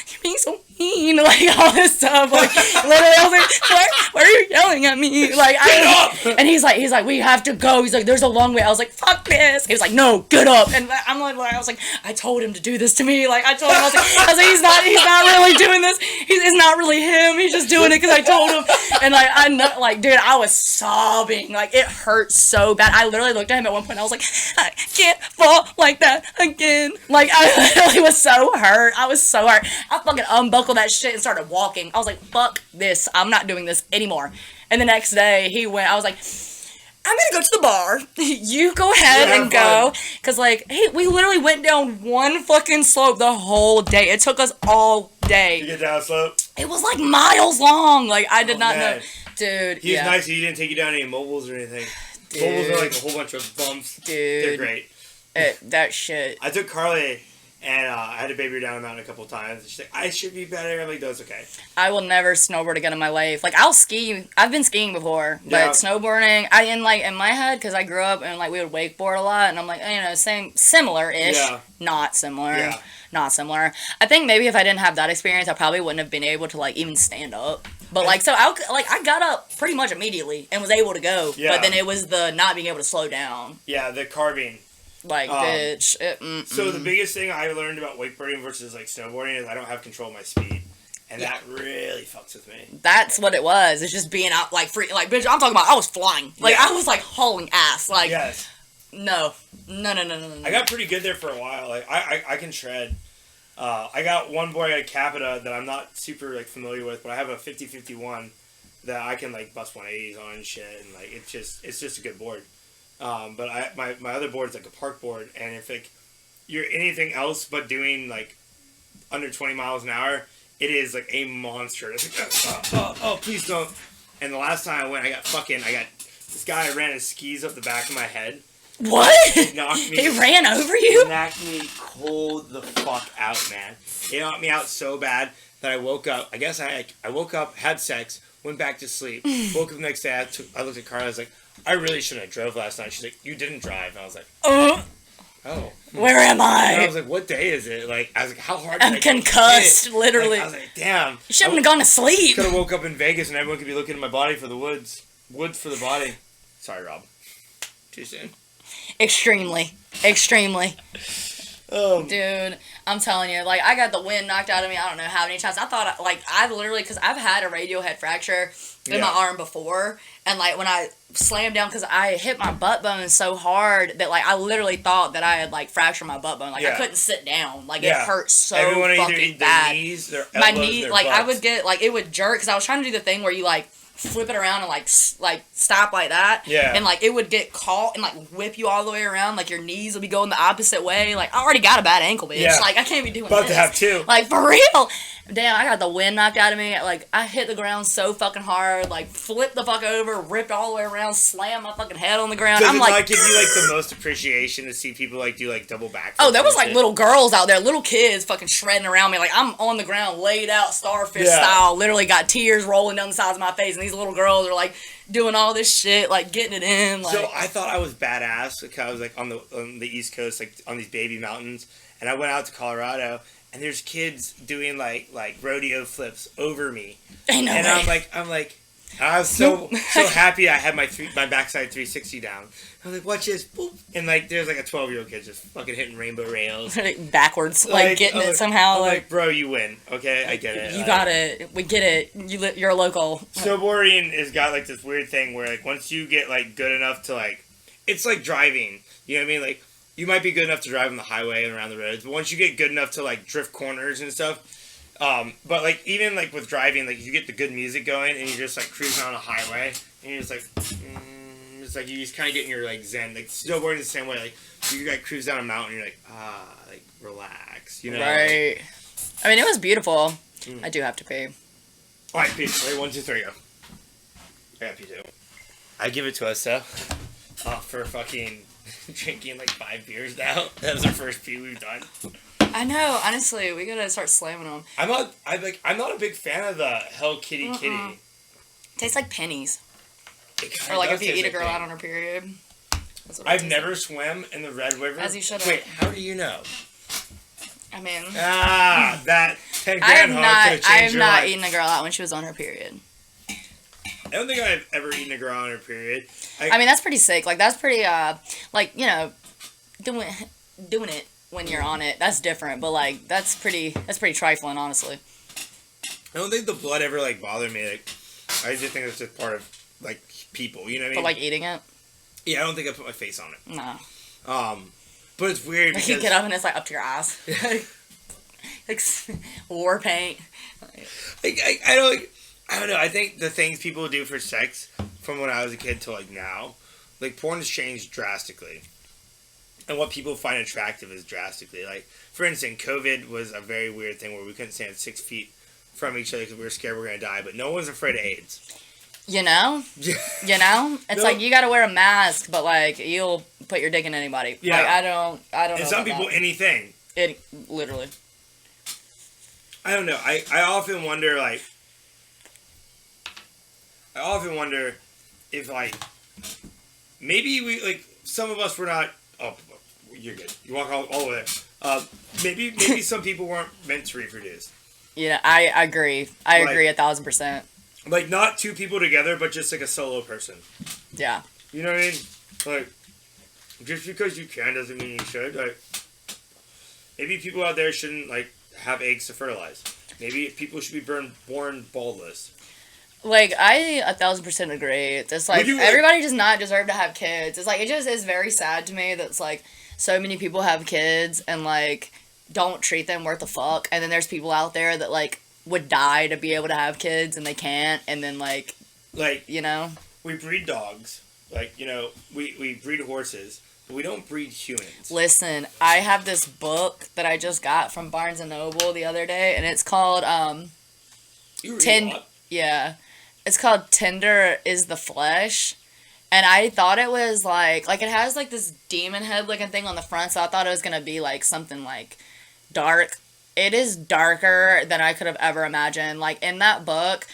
you're being so mean. Like, all this stuff. Like, literally, I was like, why are you yelling at me? Like, get up! And he's like, we have to go. He's like, there's a long way. I was like, fuck this. He was like, no, get up. And I'm like, I was like, I told him to do this to me. Like, I told him, I was like, he's not really doing this. It's not really him. He's just doing it because I told him. And like, I know, like, dude, I was sobbing. Like, it hurt so bad. I literally looked at him at one point. I was like, I can't fall like that again. Like, I literally was so hurt. I was so hurt. I fucking unbuckled that shit and started walking. I was like, fuck this. I'm not doing this anymore. And the next day, he went, I was like, I'm gonna go to the bar. You go ahead and go. Because, like, hey, we literally went down one fucking slope the whole day. It took us all day. You get down a slope? It was, like, miles long. Like, I did not know. Dude, He's nice. He didn't take you down any mobiles or anything. Dude. Mobiles are, like, a whole bunch of bumps. Dude. They're great. That shit. I took Carly... And I had to baby her down the mountain a couple times. She's like, I should be better. I'm like, that's okay. I will never snowboard again in my life. Like, I'll ski. I've been skiing before. But snowboarding, in my head, because I grew up and, like, we would wakeboard a lot. And I'm like, you know, similar-ish. Yeah. Not similar. Yeah. Not similar. I think maybe if I didn't have that experience, I probably wouldn't have been able to, like, even stand up. But, like, so I got up pretty much immediately and was able to go. Yeah. But then it was the not being able to slow down. Yeah, the carving. Like, bitch. So the biggest thing I learned about wakeboarding versus, like, snowboarding is I don't have control of my speed. And that really fucks with me. That's what it was. It's just being out, like, free. Like, bitch, I'm talking about I was flying. Like, I was, like, hauling ass. Like, yes. No. I got pretty good there for a while. Like, I can tread. I got one board at Capita that I'm not super, like, familiar with, but I have a 50-51 that I can, like, bust 180s on and shit. And, like, it's just a good board. But my other board is like a park board, and if like you're anything else but doing like under 20 miles an hour, it is like a monster. It's like, please don't. And the last time I went, I got this guy ran his skis up the back of my head. What? He knocked me. He ran over you? He knocked me cold the fuck out, man. He knocked me out so bad that I woke up. I guess I woke up, had sex, went back to sleep. Woke up the next day. I looked at Carla. I was like, I really shouldn't have drove last night. She's like, you didn't drive. And I was like, oh. Where am I? And I was like, what day is it? Like, I was like, how hard I'm concussed, literally. Like, I was like, damn. You shouldn't have gone to sleep. Could have woke up in Vegas and everyone could be looking at my body for the woods. Woods for the body. Sorry, Rob. Too soon. Extremely. Dude, I'm telling you, like, I got the wind knocked out of me I don't know how many times. I thought, like, I literally, because I've had a Radiohead fracture in my arm before, and, like, when I slammed down, because I hit my butt bone so hard that, like, I literally thought that I had, like, fractured my butt bone. Like, I couldn't sit down. Like, it hurt so fucking bad. Their knees, their elbows, my knee, like, butts. I would get, like, it would jerk, because I was trying to do the thing where you, like, flip it around and like stop like that, and like it would get caught and like whip you all the way around, like your knees would be going the opposite way. Like, I already got a bad ankle, bitch. Like, I can't be doing about this. To have two, like, for real. Damn, I got the wind knocked out of me. Like, I hit the ground so fucking hard, like, flipped the fuck over, ripped all the way around, slammed my fucking head on the ground. Does I'm it like, not give you, like, the most appreciation to see people, like, do, like, double backflips? oh, there was, like, shit? little girls out there, little kids fucking shredding around me. Like, I'm on the ground, laid out, starfish style, literally got tears rolling down the sides of my face, and these little girls are, like, doing all this shit, like, getting it in. Like. So, I thought I was badass, because I was, like, on the East Coast, like, on these baby mountains, and I went out to Colorado, and there's kids doing like rodeo flips over me. Ain't no and way. I'm like, I was so happy I had my backside 360 down. I was like, watch this, boop. And like, there's like a 12-year-old kid just fucking hitting rainbow rails backwards, like getting it somehow. I'm like, bro, you win. Okay, I get it. You got it. We get it. You're a local. Snowboarding has got like this weird thing where like once you get like good enough to like, it's like driving. You know what I mean? Like, you might be good enough to drive on the highway and around the roads, but once you get good enough to like drift corners and stuff, but like even like with driving, like you get the good music going and you're just like cruising on a highway and you're just like, it's like you just kind of get in your like zen. Like snowboarding the same way, like you like cruise down a mountain, and you're like like relax, you know? Right. I mean, it was beautiful. I do have to pee. All right, pee. Ready? 1, 2, 3, go. I got pee too. I give it to us though. For fucking drinking like 5 beers now. That was our first pee we've done. I know. Honestly, we gotta start slamming them. I'm not a big fan of the Hell Kitty Kitty. Tastes like pennies. It Or like does if you taste eat a girl like out on her period. That's what it I've tastes never swam in the Red River. As you should have. Wait, how do you know? I mean, That 10 I grand have hog not. could have I changed have your not life. eaten a girl out when she was on her period. I don't think I've ever eaten a girl on her period. I mean, that's pretty sick. Like that's pretty. Like you know, doing it when you're on it. That's different. But like that's pretty trifling, honestly. I don't think the blood ever like bothered me. Like, I just think it's just part of like people. You know what I mean? But like eating it. Yeah, I don't think I put my face on it. No. But it's weird because You get up and it's like up to your eyes. Like war paint. like, I don't know. I think the things people do for sex from when I was a kid to like now, like porn has changed drastically. And what people find attractive is drastically. Like, for instance, COVID was a very weird thing where we couldn't stand 6 feet from each other because we were scared we were going to die. But no one's afraid of AIDS. You know? You know? It's like you gotta wear a mask, but like you'll put your dick in anybody. Yeah. Like I don't know. And some people, anything. It literally. I don't know. I often wonder, like... I often wonder if, like... Maybe we, like, some of us were not... Oh, you're good. You walk all the way there. Maybe some people weren't meant to reproduce. Yeah, I agree. I agree 1,000%. Like, not 2 people together, but just, like, a solo person. Yeah. You know what I mean? Like, just because you can doesn't mean you should. Like, maybe people out there shouldn't, like, have eggs to fertilize. Maybe people should be born baldless. Like, I 1,000% agree. It's like, everybody does not deserve to have kids. It's like, it just is very sad to me that it's like, so many people have kids and, like, don't treat them worth a fuck. And then there's people out there that, like, would die to be able to have kids and they can't. And then, like, you know? We breed dogs. Like, you know, we breed horses. But we don't breed humans. Listen, I have this book that I just got from Barnes & Noble the other day. And it's called, You read a lot. Yeah. It's called Tender is the Flesh. And I thought it was like it has like this demon head looking thing on the front. So I thought it was going to be like something like dark. It is darker than I could have ever imagined. Like in that book,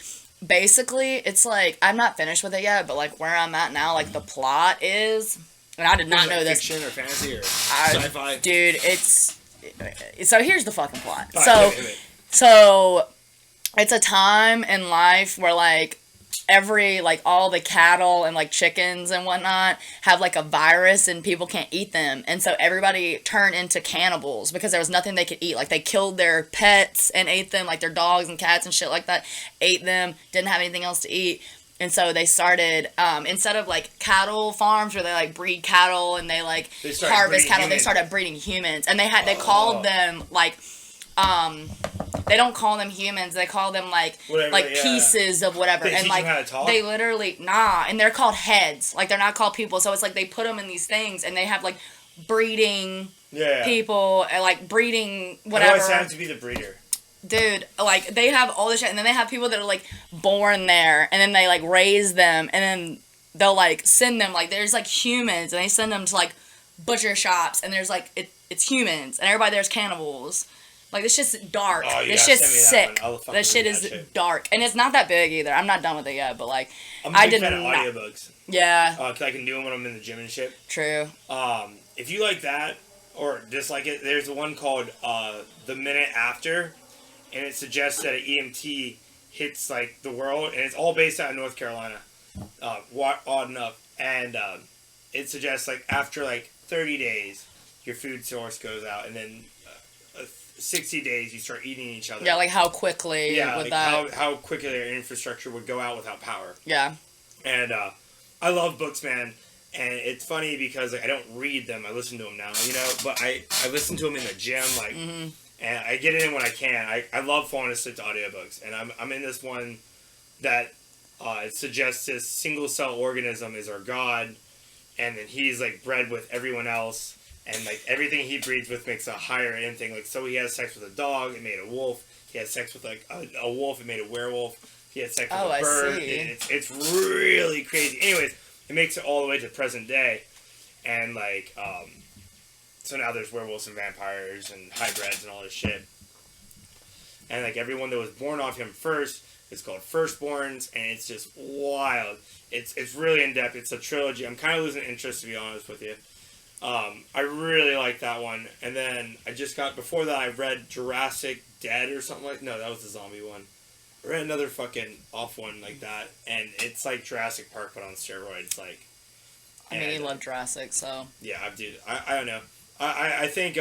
basically it's like, I'm not finished with it yet, but like where I'm at now, like the plot is, and I did not know this. Fiction or fantasy or sci-fi? Dude, so here's the fucking plot. Right, So it's a time in life where like all the cattle and like chickens and whatnot have like a virus and people can't eat them. And so everybody turned into cannibals because there was nothing they could eat. Like they killed their pets and ate them, like their dogs and cats and shit like that, ate them, didn't have anything else to eat. And so they started, instead of like cattle farms where they like breed cattle and they like harvest cattle, humans. They started breeding humans. And they called them like, they don't call them humans. They call them like pieces of whatever. They and teach like them how to talk? They literally and they're called heads. Like they're not called people. So it's like they put them in these things and they have like breeding people and like breeding whatever. How do I sound to be the breeder? Dude, like, they have all this shit, and then they have people that are, like, born there, and then they, like, raise them, and then they'll, like, send them, like, there's, like, humans, and they send them to, like, butcher shops, and there's, like, it's humans, and everybody there's cannibals. Like, this shit's dark. Oh, this shit's sick. That This shit is dark. And it's not that big, either. I'm not done with it yet, but, like, I'm a big fan of audiobooks. Yeah. Because I can do them when I'm in the gym and shit. True. If you like that, or dislike it, there's one called The Minute After, and it suggests that an EMT hits, like, the world, and it's all based out of North Carolina, odd enough, and it suggests, like, after, like, 30 days, your food source goes out, and then 60 days you start eating each other. Yeah, like, how quickly like how quickly our infrastructure would go out without power. Yeah. And I love books, man. And it's funny because, like, I don't read them. I listen to them now, you know. But I listen to them in the gym, like, and I get it in when I can. I love falling asleep to audiobooks. And I'm in this one that it suggests this single-cell organism is our god. And then he's, like, bred with everyone else. And, like, everything he breeds with makes a higher end thing. Like, so he has sex with a dog, it made a wolf. He had sex with, like, a wolf, it made a werewolf. He had sex with a bird. I see. It's really crazy. Anyways, it makes it all the way to present day. And, like, so now there's werewolves and vampires and hybrids and all this shit. And, like, everyone that was born off him first is called Firstborns, and it's just wild. It's really in-depth. It's a trilogy. I'm kind of losing interest, to be honest with you. I really like that one. And then I just got, before that, I read Jurassic Dead or something like, no, that was the zombie one. I read another fucking off one like that, and it's like Jurassic Park but on steroids, like. I mean, you love Jurassic, so. Yeah, I don't know. I think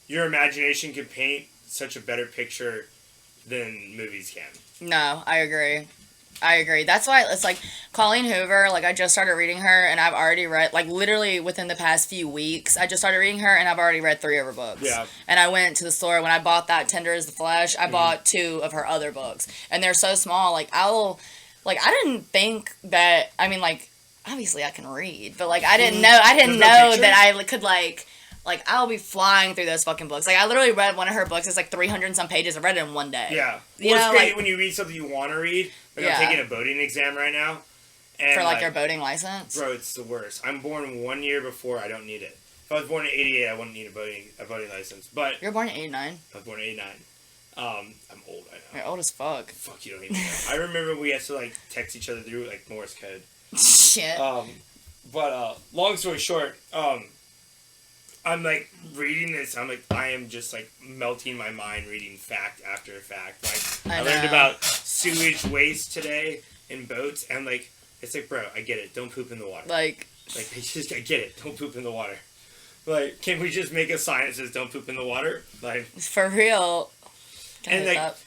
your imagination can paint such a better picture than movies can. No, I agree. That's why it's like Colleen Hoover, like I just started reading her and I've already read, like literally within the past few weeks, I just started reading her and I've already read 3 of her books. Yeah. And I went to the store when I bought that Tender as the Flesh, I bought 2 of her other books. And they're so small, like I didn't think that, I mean like, obviously I can read, but like I didn't know that I could like I'll be flying through those fucking books. Like I literally read one of her books. It's like 300 and some pages. I read it in one day. Yeah. You know, it's great like, when you read something you want to read. Like I'm taking a boating exam right now. And for like your boating license. Bro, it's the worst. I'm born 1 year before I don't need it. If I was born in '88, I wouldn't need a boating license. But you're born in '89. I was born in '89. I'm old. I know. You're old as fuck. Fuck, you don't even know. I remember we had to like text each other through like Morse code. Shit. But long story short, I'm like reading this. I'm like, I am just like melting my mind reading fact after fact. Like I learned about sewage waste today in boats, and like it's like, bro, I get it. Don't poop in the water. I get it. Don't poop in the water. Like, can we just make a sign that says don't poop in the water? Like for real. Can and I hit like, that?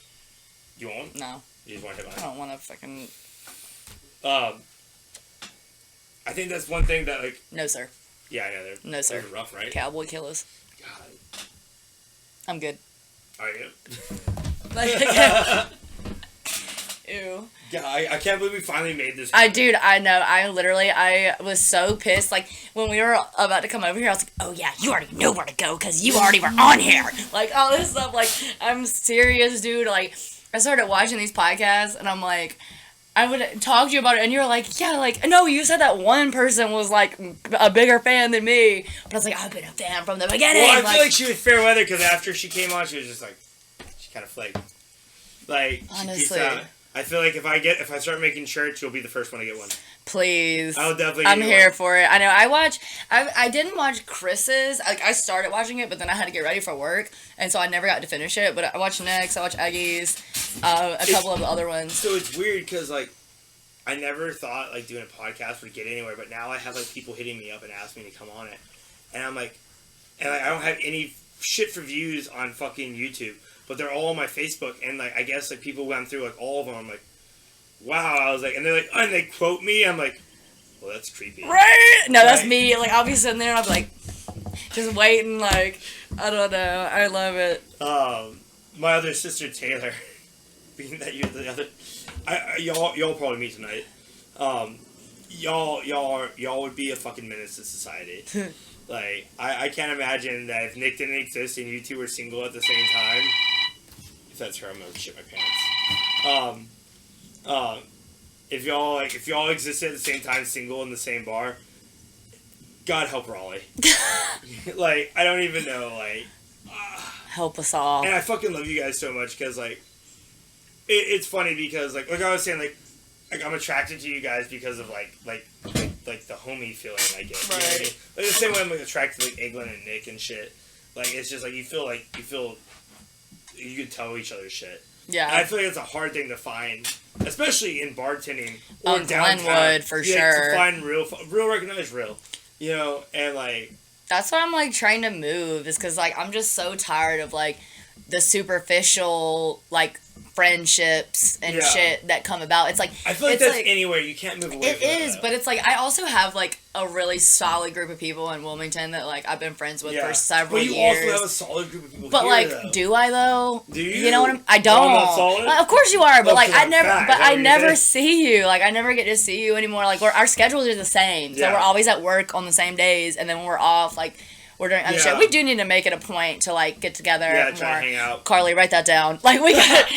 You won't? No. You just want to hit mine? I don't want to fucking. I think that's one thing that like. No, sir. Yeah, I know no, sir. They're rough, right? Cowboy killers. God. I'm good. Are you? Ew. Yeah, I can't believe we finally made this. Dude, I know. I was so pissed. Like, when we were about to come over here, I was like, oh yeah, you already know where to go because you already were on here. Like, all this stuff. Like, I'm serious, dude. Like, I started watching these podcasts and I'm like, I would talk to you about it, and you're like, yeah, like, no, you said that one person was, like, a bigger fan than me. But I was like, I've been a fan from the beginning. Well, I feel like she was fair weather, because after she came on, she was just like, she kind of flaked. Like, honestly. I feel like if I start making shirts, you'll be the first one to get one. Please. I'll definitely I'm here for it. I know. I didn't watch Chris's. Like, I started watching it, but then I had to get ready for work, and so I never got to finish it. But I watched Next, I watched Aggie's, a couple of the other ones. So it's weird, because, like, I never thought, like, doing a podcast would get anywhere, but now I have, like, people hitting me up and asking me to come on it. And I'm like, I don't have any shit for views on fucking YouTube, but they're all on my Facebook, and, like, I guess, like, people went through, like, all of them. I'm like, wow. I was like, and they're like, oh, and they quote me. I'm like, well, that's creepy. Right? No, that's me. Like, I'll be sitting there and I'll be like, just waiting, like, I don't know. I love it. My other sister, Taylor, being that you're the other, y'all probably meet tonight. Y'all would be a fucking menace to society. Like, I can't imagine that if Nick didn't exist and you two were single at the same time, If that's her, I'm gonna shit my pants. If y'all existed at the same time, single in the same bar, God help Raleigh. Like, I don't even know, like... help us all. And I fucking love you guys so much, because, like, it's funny because, like I was saying, like I'm attracted to you guys because of, like the homie feeling I get. You know what I mean? Like, the same way I'm, like, attracted to, like, Eglin and Nick and shit. Like, it's just, like, you feel you can tell each other shit. Yeah. And I feel like it's a hard thing to find, especially in bartending or downtown. Glenwood, for sure. To find real recognized real. You know, and, like... That's why I'm, like, trying to move, is because, like, I'm just so tired of, like, the superficial, like, friendships and shit that come about. It's like... I feel like that's anywhere. You can't move away from that. It is, but it's like, I also have, like, a really solid group of people in Wilmington that, like, I've been friends with for several years. But you also have a solid group of people but, here, like, though. do I, though? Do you? You know what I don't. I'm not solid? Of course you are, but, like, I I never see you. Like, I never get to see you anymore. Like, our schedules are the same. So we're always at work on the same days, and then when we're off, like... we're doing other shit. We do need to make it a point to, like, get together more. Try to hang out. Carly, write that down. Like, we gotta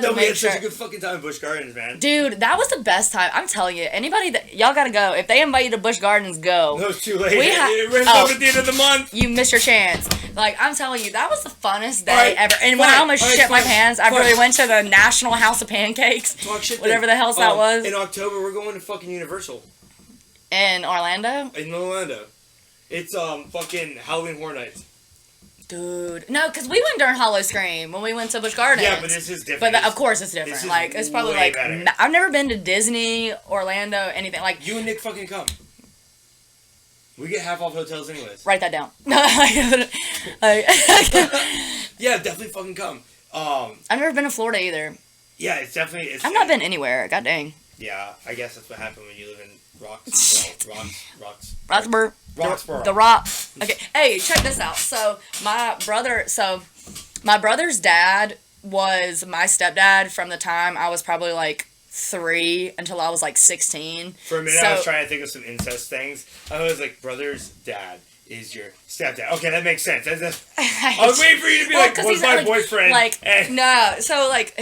No, we make had sure. such a good fucking time in Busch Gardens, man. Dude, that was the best time. I'm telling you, anybody that y'all gotta go. If they invite you to Busch Gardens, go. No, it's too late. We It ran up at the end of the month. You missed your chance. Like, I'm telling you, that was the funnest day ever. And when I almost shit my pants, I really went to the National House of Pancakes. Talk shit. Whatever the hell that was. In October, we're going to fucking Universal. In Orlando? In Orlando. It's fucking Halloween Horror Nights. Dude, no, because we went during Hollow Scream when we went to Busch Gardens. Yeah, but this is different. But of course it's different. Like, it's probably like better. I've never been to Disney, Orlando, anything like. You and Nick fucking come. We get half off hotels anyways. Write that down. Yeah, definitely fucking come. I've never been to Florida either. Yeah, it's definitely. I've not been anywhere. God dang. Yeah, I guess that's what happened when you live in Roxborough. Roxborough. The Rock. Okay. Hey, check this out. So my brother's dad was my stepdad from the time I was probably like 3 until I was like 16. For a minute, I was trying to think of some incest things. I was like, brother's dad is your stepdad. Okay, that makes sense. I was waiting for you to be like, was my boyfriend. Like, no. So, like,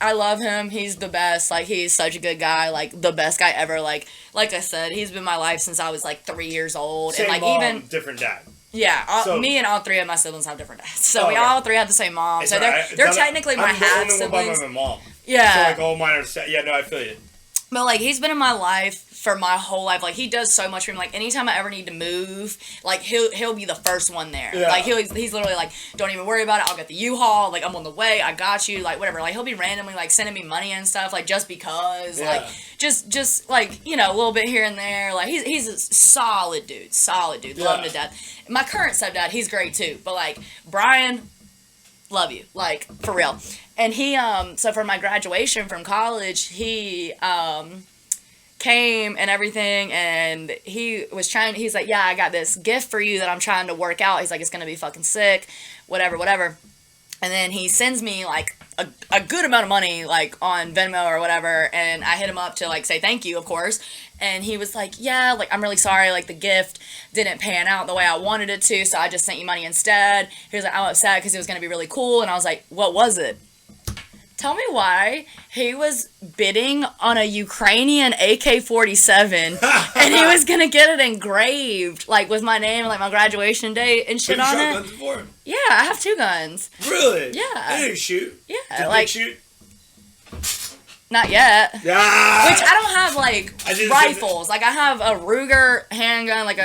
I love him. He's the best. Like, he's such a good guy. Like, the best guy ever. Like I said, he's been my life since I was, like, 3 years old. Same and, like, mom, even... different dad. Yeah, me and all 3 of my siblings have different dads. So we all 3 have the same mom. So they're technically my half siblings. I'm the only one by my mom. Yeah. So, like, all mine are... Yeah, no, I feel you. But, like, he's been in my life for my whole life. Like, he does so much for me. Like, anytime I ever need to move, like, he'll be the first one there. Yeah. Like, he's literally like, don't even worry about it. I'll get the U-Haul. Like, I'm on the way. I got you. Like, whatever. Like, he'll be randomly, like, sending me money and stuff. Like, just because. Yeah. Like, just, like, you know, a little bit here and there. Like, he's a solid dude. Solid dude. Love him to death. My current stepdad, he's great, too. But, like, Brian... love you, like, for real. And he, so for my graduation from college, he, came and everything, and he's like, yeah, I got this gift for you that I'm trying to work out. He's like, it's gonna be fucking sick, whatever. And then he sends me, like, a good amount of money, like, on Venmo or whatever, and I hit him up to, like, say thank you, of course. And he was like, yeah, like, I'm really sorry, like, the gift didn't pan out the way I wanted it to, so I just sent you money instead. He was like, I'm upset because it was going to be really cool. And I was like, what was it? Tell me why he was bidding on a Ukrainian AK-47 and he was going to get it engraved, like, with my name and, like, my graduation date and shit on it. Guns before? Yeah, I have 2 guns. Really? Yeah. I didn't shoot. Yeah. Did like, shoot? Not yet. Ah! Which I don't have, like, rifles. Like, I have a Ruger handgun, like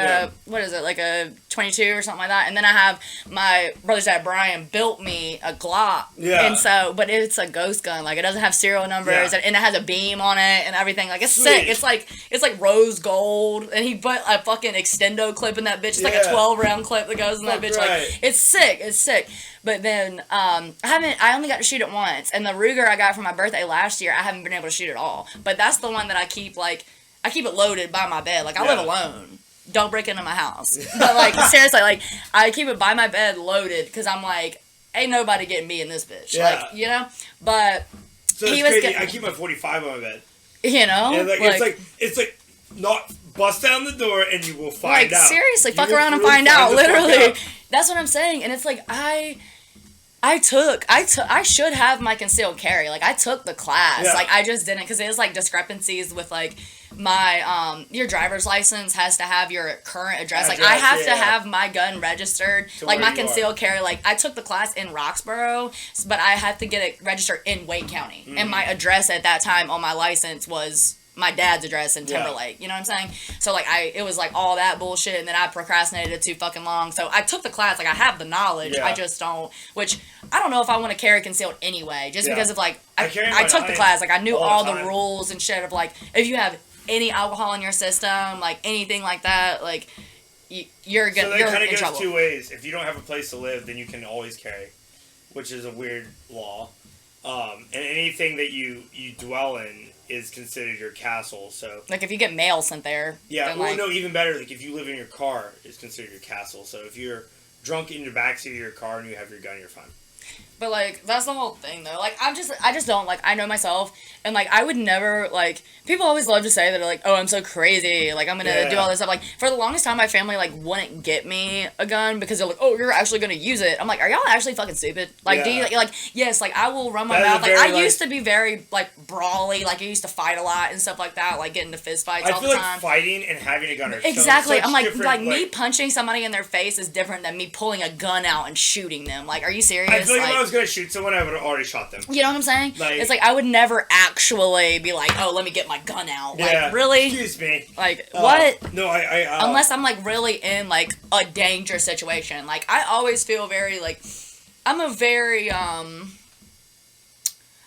what is it, like a 22 or something like that. And then I have my brother's dad, Brian, built me a Glock. Yeah. And so, but it's a ghost gun. Like, it doesn't have serial numbers, and it has a beam on it and everything. Like, it's sick. It's like rose gold. And he put a fucking extendo clip in that bitch. It's like a 12-round clip that goes in that bitch. Right. Like, it's sick. It's sick. But then, I only got to shoot it once. And the Ruger I got for my birthday last year, I haven't been able to shoot at all. But that's the one that I keep it loaded by my bed. Like, I live alone. Don't break into my house. But, like, seriously, like, I keep it by my bed loaded because I'm like, ain't nobody getting me in this bitch. Yeah. Like, you know? But so he was crazy. I keep my 45 on my bed. You know? And, like, it's like not bust down the door and you will find out. Like, seriously, fuck around and find out. Literally. That's what I'm saying. And it's like, I should have my concealed carry. Like, I took the class. Yeah. Like, I just didn't, because there's, like, discrepancies with, like, my, your driver's license has to have your current address. Like, I have to have my gun registered. To like, where my you concealed carry, like, I took the class in Roxborough, but I had to get it registered in Wake County. And my address at that time on my license was my dad's address in Timberlake. You know what I'm saying? So, like, it was, like, all that bullshit, and then I procrastinated it too fucking long. So, I took the class. Like, I have the knowledge. I just don't, which, I don't know if I want to carry concealed anyway, just because of, like, I took the class. Like, I knew all the rules and shit of, like, if you have any alcohol in your system, like, anything like that, like, you're in trouble. So, that kind of goes two ways. If you don't have a place to live, then you can always carry, which is a weird law. And anything that you dwell in is considered your castle. So, like, if you get mail sent there, yeah. Well, no, even better. Like, if you live in your car, it's considered your castle. So, if you're drunk in your backseat of your car and you have your gun, you're fine. But, like, that's the whole thing, though. Like, I just don't, like, I know myself, and, like, I would never, like, people always love to say that, like, oh, I'm so crazy, like, I'm gonna do all this stuff. Like, for the longest time, my family, like, wouldn't get me a gun because they're like, oh, you're actually gonna use it. I'm like, are y'all actually fucking stupid? Like, do you, like, yes, like, I will run my mouth. Like, I used to be very, like, brawly, like, I used to fight a lot and stuff like that, like, get into fist fights all the time. I feel like fighting and having a gun are exactly. I'm like, me punching somebody in their face is different than me pulling a gun out and shooting them. Like, are you serious? I feel like if I was gonna shoot someone, I would have already shot them. You know what I'm saying? Like, it's like I would never actually be like, oh, let me get my gun out. Yeah, like, really? Excuse me. Like, what? No, I unless I'm, like, really in, like, a dangerous situation. Like, I always feel very, like, I'm a very, I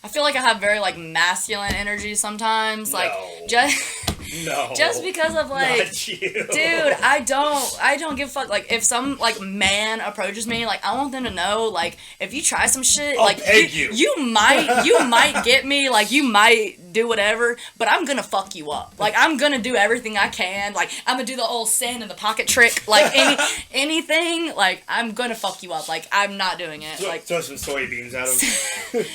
feel like I have very, like, masculine energy sometimes. Like, just because of, like, not you. Dude, I don't give a fuck. Like, if some, like, man approaches me, like, I want them to know, like, if you try some shit, I'll like, peg you might get me, like, you might do whatever, but I'm gonna fuck you up. Like, I'm gonna do everything I can. Like, I'm gonna do the old sand in the pocket trick. Like, anything, like, I'm gonna fuck you up. Like, I'm not doing it. Like, throw some soybeans at him.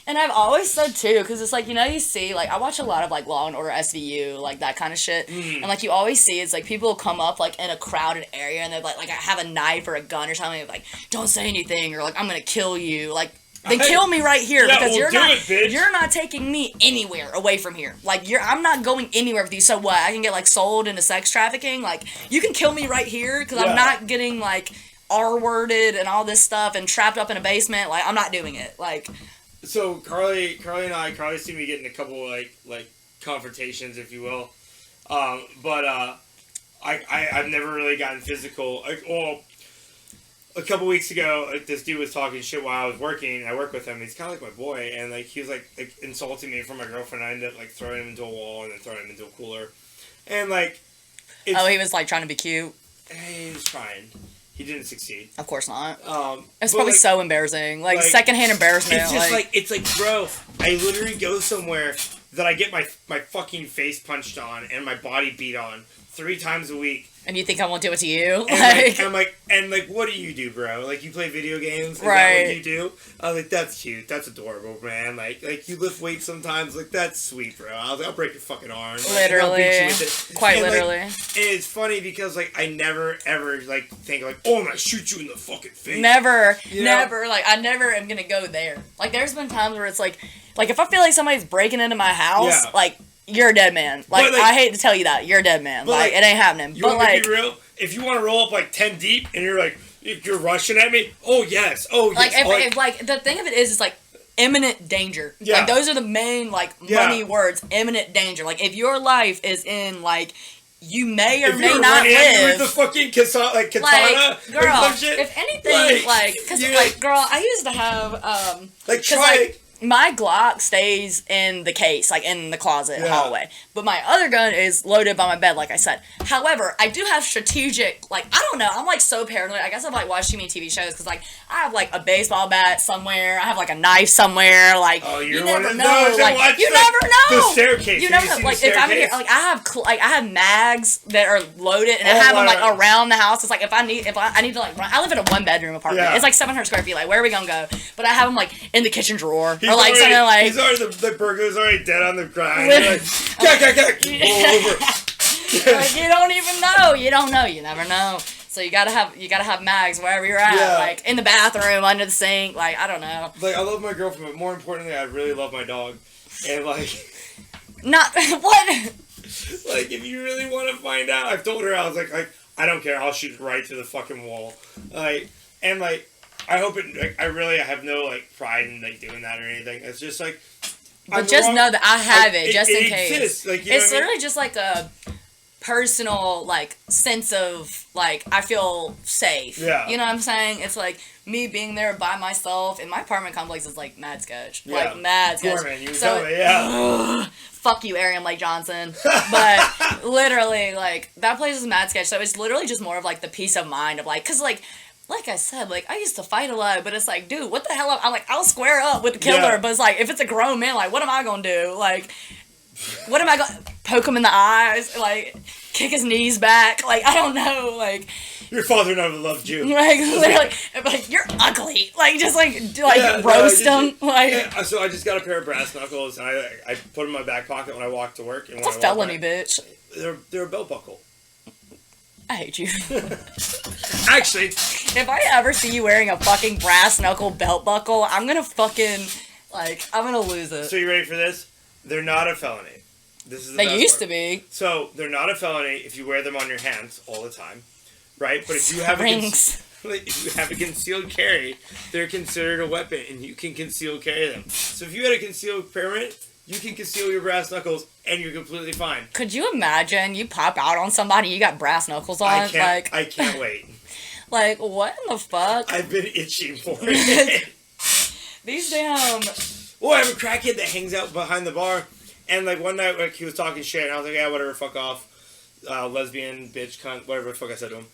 And I've always said, too, because it's like, you know, you see, like, I watch a lot of, like, Law and Order SVU, like, that kind of shit. And, like, you always see, it's like, people come up, like, in a crowded area, and they're like, I have a knife or a gun or something, like, don't say anything, or, like, I'm gonna kill you. Like, then kill me right here, because you're not taking me anywhere away from here. Like, I'm not going anywhere with you. So what? I can get, like, sold into sex trafficking? Like, you can kill me right here, because I'm not getting, like, R-worded and all this stuff and trapped up in a basement. Like, I'm not doing it. Like... So Carly see me get in a couple like confrontations, if you will, but I've never really gotten physical. A couple weeks ago, this dude was talking shit while I was working. I work with him. He's kind of like my boy, and like he was like insulting me in front of my girlfriend. I ended up like throwing him into a wall and then throwing him into a cooler, and like. He was like trying to be cute. He was trying. He didn't succeed. Of course not. It's probably so embarrassing. Like secondhand embarrassment. It's just it's like, bro, I literally go somewhere that I get my fucking face punched on and my body beat on 3 times a week. And you think I won't do it to you? And what do you do, bro? Like, you play video games? Is that what you do? I was like, that's cute. That's adorable, man. Like you lift weights sometimes. Like, that's sweet, bro. I'll break your fucking arm. Literally. I'll beat you with it. Quite literally. And it's funny because, like, I never, ever, like, think, like, oh, I'm gonna shoot you in the fucking face. Never. Like, I never am gonna go there. Like, there's been times where it's like if I feel like somebody's breaking into my house, like, you're a dead man. Like, I hate to tell you that. You're a dead man. Like, it ain't happening. You want me to be real? If you want to roll up, like, 10 deep, and you're, like, if you're rushing at me, oh, yes. Like, if the thing of it is, like, imminent danger. Yeah. Like, those are the main, like, money words. Imminent danger. Like, if your life is in, like, you may or may not live. With the fucking katana, like, girl, or some shit. If anything, like, girl, I used to have, my Glock stays in the case, like, in the closet hallway. But my other gun is loaded by my bed, like I said. However, I do have strategic, like, I don't know, I'm, like, so paranoid. I guess I've, like, watched too many TV shows, because, like, I have, like, a baseball bat somewhere. I have, like, a knife somewhere. Like, you never know. Like, you never know. The staircase. You never know. Like, if I'm in here, like, I have mags that are loaded, and I have them, like, around the house. It's like, I need to, like, run. I live in a 1-bedroom apartment. It's, like, 700 square feet. Like, where are we gonna go? But I have them, like, in the kitchen drawer. Or, like, something like... He's already, the burglar's already dead on the ground. You're like, roll over. Like, you don't even know. You don't know. You never know. So you gotta have mags wherever you're at, Yeah. like in the bathroom, under the sink, like I don't know. Like I love my girlfriend, but more importantly, I really love my dog. And like, Not what? like if you really want to find out, I've told her I was like I don't care, I'll shoot right to the fucking wall. Like and like I hope it. Like, I have no like pride in like doing that or anything. It's just like. But just know that I have it, just in case. Exists. Like, you know it's what I mean? literally just like a personal like sense of like I feel safe. Yeah. You know what I'm saying? It's like me being there by myself in my apartment complex is like mad sketch. Yeah. Like mad sketch. Gorman, you tell me, yeah. Fuck you, Arian Blake Johnson. But literally, like that place is mad sketch. So it's literally just more of like the peace of mind of like, cause like I said, like I used to fight a lot, but it's like, dude, what the hell? I'm like, I'll square up with the killer, Yeah. but it's like if it's a grown man, like what am I gonna do? Like, what am I gonna poke him in the eyes? Like, kick his knees back? Like I don't know. Like Your father never loved you. like literally, like you're ugly. Like just like Yeah, roast no, him. Like Yeah, so I just got a pair of brass knuckles, and I put them in my back pocket when I walk to work. And it's a when I walk felony, back, bitch. They're a belt buckle. I hate you. Actually, If I ever see you wearing a fucking brass knuckle belt buckle, I'm gonna fucking I'm gonna lose it. so you ready for this? They're not a felony. This is the They best used part. to be. So they're not a felony if you wear them on your hands all the time, right? But if you have Rings. if you have a concealed carry, they're considered a weapon, and you can conceal carry them. So if you had a concealed permit, you can conceal your brass knuckles, and you're completely fine. Could you imagine you pop out on somebody, you got brass knuckles on? I can't wait. Like what in the fuck? I've been itching for it. These damn. Well, I have a crackhead that hangs out behind the bar, and like one night, like he was talking shit, and I was like, yeah, whatever, fuck off, lesbian, bitch, cunt, whatever the fuck I said to him.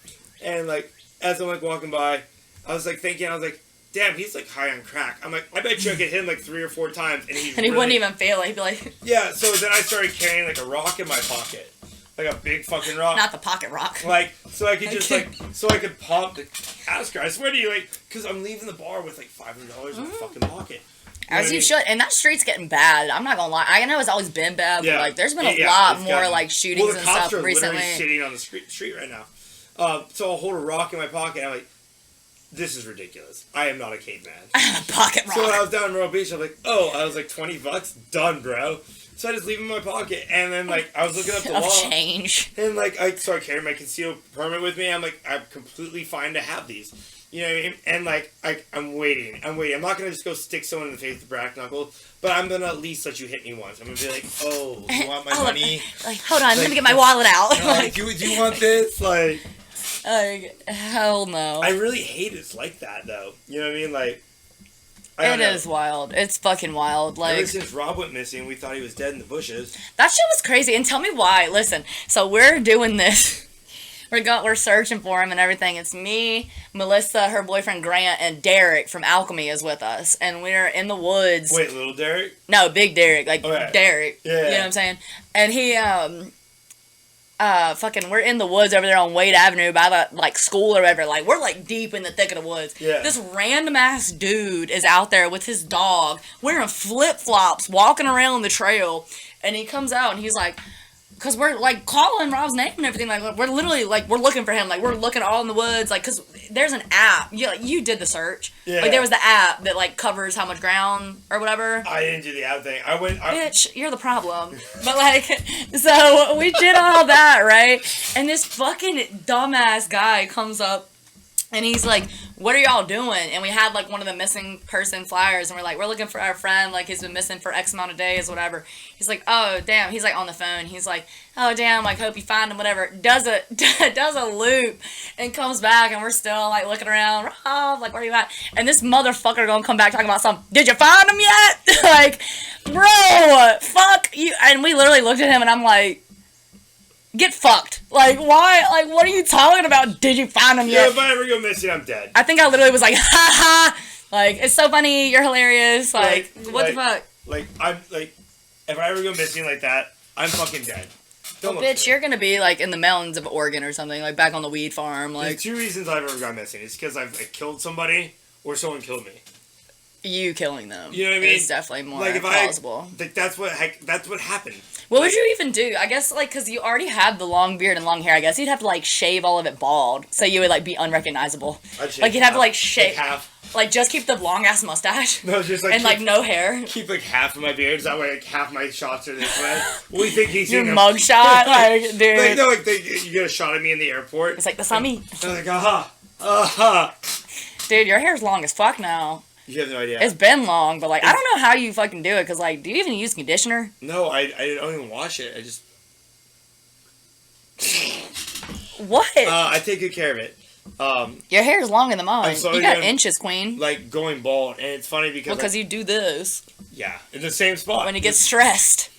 And like as I'm like walking by, I was like thinking, I was like, damn, he's like high on crack. I'm like, I bet you I could hit him like 3 or 4 times, and And he wouldn't even feel it. He'd be like, Yeah. So then I started carrying like a rock in my pocket, like a big fucking rock. not the pocket rock. Like, so I could just so I could pump the ask her. I swear to you, like, because I'm leaving the bar with like $500 in my fucking pocket. know As what I you mean? should. And that street's getting bad. I'm not gonna lie. I know it's always been bad, but like there's been a lot it's more gotten- like shootings well, the and cops stuff are recently. literally sitting on the street right now. So I'll hold a rock in my pocket. And I'm like, this is ridiculous. I am not a caveman. Pocket rock. So when I was down in Myrtle Beach, I'm like, oh, I was like $20, done, bro. So I just leave it in my pocket, and then like I was looking up the of law, change. and like I carry my concealed permit with me. I'm like, I'm completely fine to have these, you know what I mean? And like I'm waiting. I'm not gonna just go stick someone in the face with brass knuckles, but I'm gonna at least let you hit me once. I'm gonna be like, oh, you want my money? Like, hold on, let me get my wallet out. Like, do you want this? Like, hell no. I really hate it's like that though. You know what I mean? Like, I It don't know. is wild. It's fucking wild. Ever Like since Rob went missing, we thought he was dead in the bushes. that shit was crazy. And tell me why. Listen, so we're doing this. We're searching for him and everything. It's me, Melissa, her boyfriend Grant, and Derek from Alchemy is with us. And we're in the woods. Wait, little Derek? No, big Derek, like Okay. Derek. Yeah. You know what I'm saying? And he fucking we're in the woods over there on Wade Avenue by the like school or whatever. Like we're like deep in the thick of the woods. Yeah. This random ass dude is out there with his dog wearing flip-flops walking around the trail, and he comes out and he's like, cause we're like calling Rob's name and everything, like we're literally like we're looking for him, like we're looking all in the woods, like cause there's an app. You did the search. Yeah. Like there was the app that like covers how much ground or whatever. I didn't do the app thing. Bitch, you're the problem. But like, so we did all that, right? And this fucking dumbass guy comes up and he's like, what are y'all doing? And we had like one of the missing person flyers, and we're like, we're looking for our friend, like he's been missing for X amount of days, whatever. He's like, oh damn, he's like on the phone. He's like, oh damn, like hope you find him, whatever. Does a loop and comes back, and we're still like looking around, Rob, like where are you at? And this motherfucker gonna come back talking about something. Did you find him yet? Like, bro, fuck you. And we literally looked at him, and I'm like, get fucked. Like, why? Like, what are you talking about? Did you find him Yeah, yet? if I ever go missing, I'm dead. I think I literally was like, ha ha. Like, it's so funny. You're hilarious. Like, what the fuck? Like, I'm like, if I ever go missing like that, I'm fucking dead. Don't look Bitch, for me. you're gonna be like in the mountains of Oregon or something, like back on the weed farm. There's Like, 2 reasons I've ever gone missing. It's because I've like, killed somebody or someone killed me. you killing them. You know what I mean? It's definitely more Like, if plausible. that's what happened. What would you even do? I guess, like, because you already have the long beard and long hair, I guess you'd have to, like, shave all of it bald, so you would, like, be unrecognizable. Like, you'd have to, like, shave. half. Like, just keep the long-ass mustache. No, just, like, and, like, no hair. Keep, like, half of my beard, so that way, like, half my shots are this way. What do you think he's Your seeing? mugshot? Like, dude. Like, no, like, you get a shot of me in the airport. It's like, that's not me. I'm like, aha. Dude, your hair's long as fuck now. You have no idea. It's been long, but, like, I don't know how you fucking do it, because, like, do you even use conditioner? No, I don't even wash it. I just... What? I take good care of it. Your hair's longer than mine. so You got again, inches, queen. Like, going bald, and it's funny because... Because you do this. Yeah, in the same spot. When you get stressed.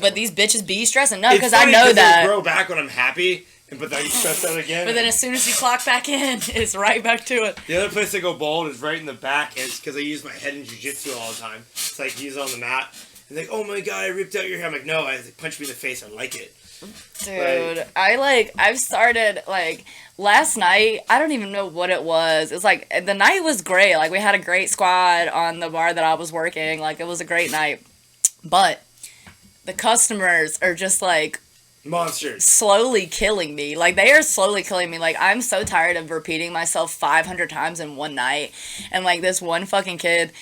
But these bitches be stressing. No, It's because I funny know that. I grow back when I'm happy, but then I stress out again. But then as soon as you clock back in, it's right back to it. The other place I go bald is right in the back, and it's because I use my head in jiu-jitsu all the time. It's like, he's on the mat, and like, oh my god, I ripped out your hair. I'm like, no, I punch me in the face, I like it. Dude, I've started, like, last night, I don't even know what it was. It's like, the night was great. Like, we had a great squad on the bar that I was working. Like, it was a great night. But the customers are just, like, Monsters. slowly killing me. Like, they are slowly killing me. Like, I'm so tired of repeating myself 500 times in one night. And, like, this one fucking kid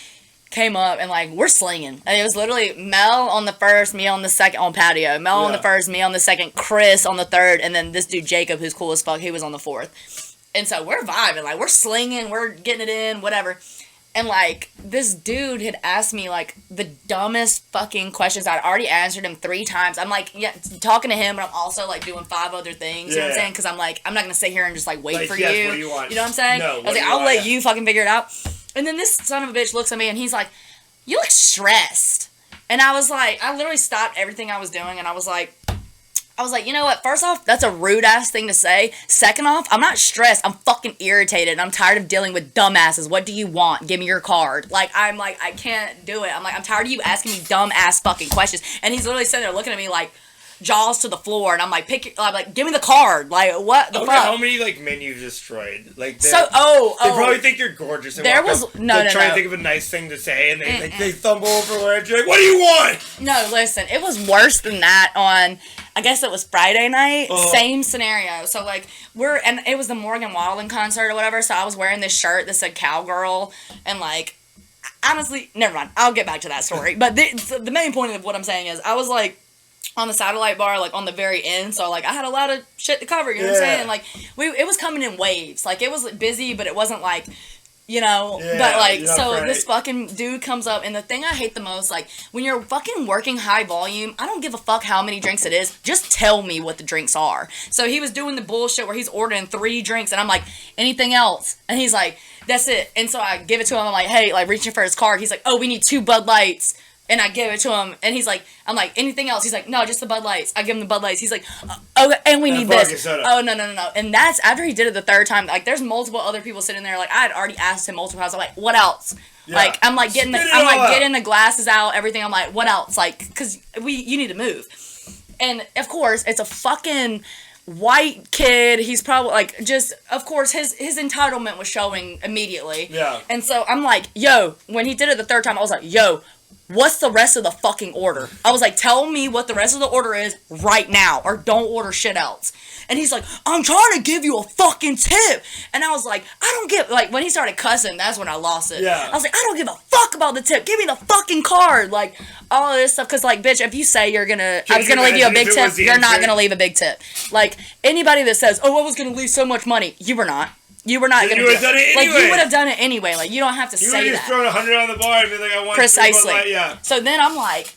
came up and, like, we're slinging. And it was literally Mel on the first, me on the second, on patio. Mel on the first, me on the second, Chris on the third, and then this dude Jacob, who's cool as fuck, he was on the fourth. And so we're vibing. Like, we're slinging, we're getting it in, whatever. And, like, this dude had asked me, like, the dumbest fucking questions. I'd already answered him 3 times. I'm, like, yeah, talking to him, but I'm also, like, doing 5 other things. You know what I'm saying? Because I'm, like, I'm not going to sit here and just, like, wait for yes, you. What do you want? You know what I'm saying? No, I was like, I'll let you fucking figure it out. And then this son of a bitch looks at me, and he's like, you look stressed. And I was, like, I literally stopped everything I was doing, and I was like, you know what? First off, that's a rude-ass thing to say. Second off, I'm not stressed. I'm fucking irritated. I'm tired of dealing with dumbasses. What do you want? Give me your card. Like, I'm like, I can't do it. I'm like, I'm tired of you asking me dumb-ass fucking questions. And he's literally sitting there looking at me like, jaws to the floor. And I'm like, I'm like, give me the card. Like, what the fuck? How many, like, men you've destroyed? Like, they probably think you're gorgeous. And there was, trying to think of a nice thing to say, and they stumble over words. You're like, what do you want? No, listen, it was worse than that on... I guess it was Friday night, same scenario. So, like, and it was the Morgan Wallen concert or whatever, so I was wearing this shirt that said Cowgirl, and, like, honestly, never mind, I'll get back to that story. But the main point of what I'm saying is, I was, like, on the satellite bar, like, on the very end, so, like, I had a lot of shit to cover, you know what I'm saying? Like, it was coming in waves. Like, it was busy, but it wasn't, like... You know, but like, so this fucking dude comes up, and the thing I hate the most, like, when you're fucking working high volume, I don't give a fuck how many drinks it is, just tell me what the drinks are. So he was doing the bullshit where he's ordering 3 drinks, and I'm like, anything else? And he's like, that's it. And so I give it to him, I'm like, hey, like, reaching for his card, he's like, oh, we need 2 Bud Lights. And I give it to him, and he's like, I'm like, anything else? He's like, no, just the Bud Lights. I give him the Bud Lights. He's like, oh, and we need this. Oh, no. And that's after he did it the 3rd time. Like, there's multiple other people sitting there. Like, I had already asked him multiple times. I'm like, what else? Yeah. Like, I'm like getting getting the glasses out, everything. I'm like, what else? Like, because you need to move. And of course, it's a fucking white kid. He's probably like, just, of course, his entitlement was showing immediately. Yeah. And so I'm like, yo, when he did it the 3rd time, I was like, yo, what's the rest of the fucking order? I was like, tell me what the rest of the order is right now, or don't order shit else. And he's like, I'm trying to give you a fucking tip. And I was like, I don't give, like, when he started cussing, that's when I lost it. Yeah. I was like, I don't give a fuck about the tip. Give me the fucking card. Like, all of this stuff. Because, like, bitch, if you say I was going to leave you a big tip, you're not going to leave a big tip. Like, anybody that says, oh, I was going to leave so much money, you were not. You were not going to do it. Anyway. Like, you would have done it anyway. Like, you don't have to say that. You would have just thrown 100 on the bar and be like, I want precisely. Yeah. So then I'm like,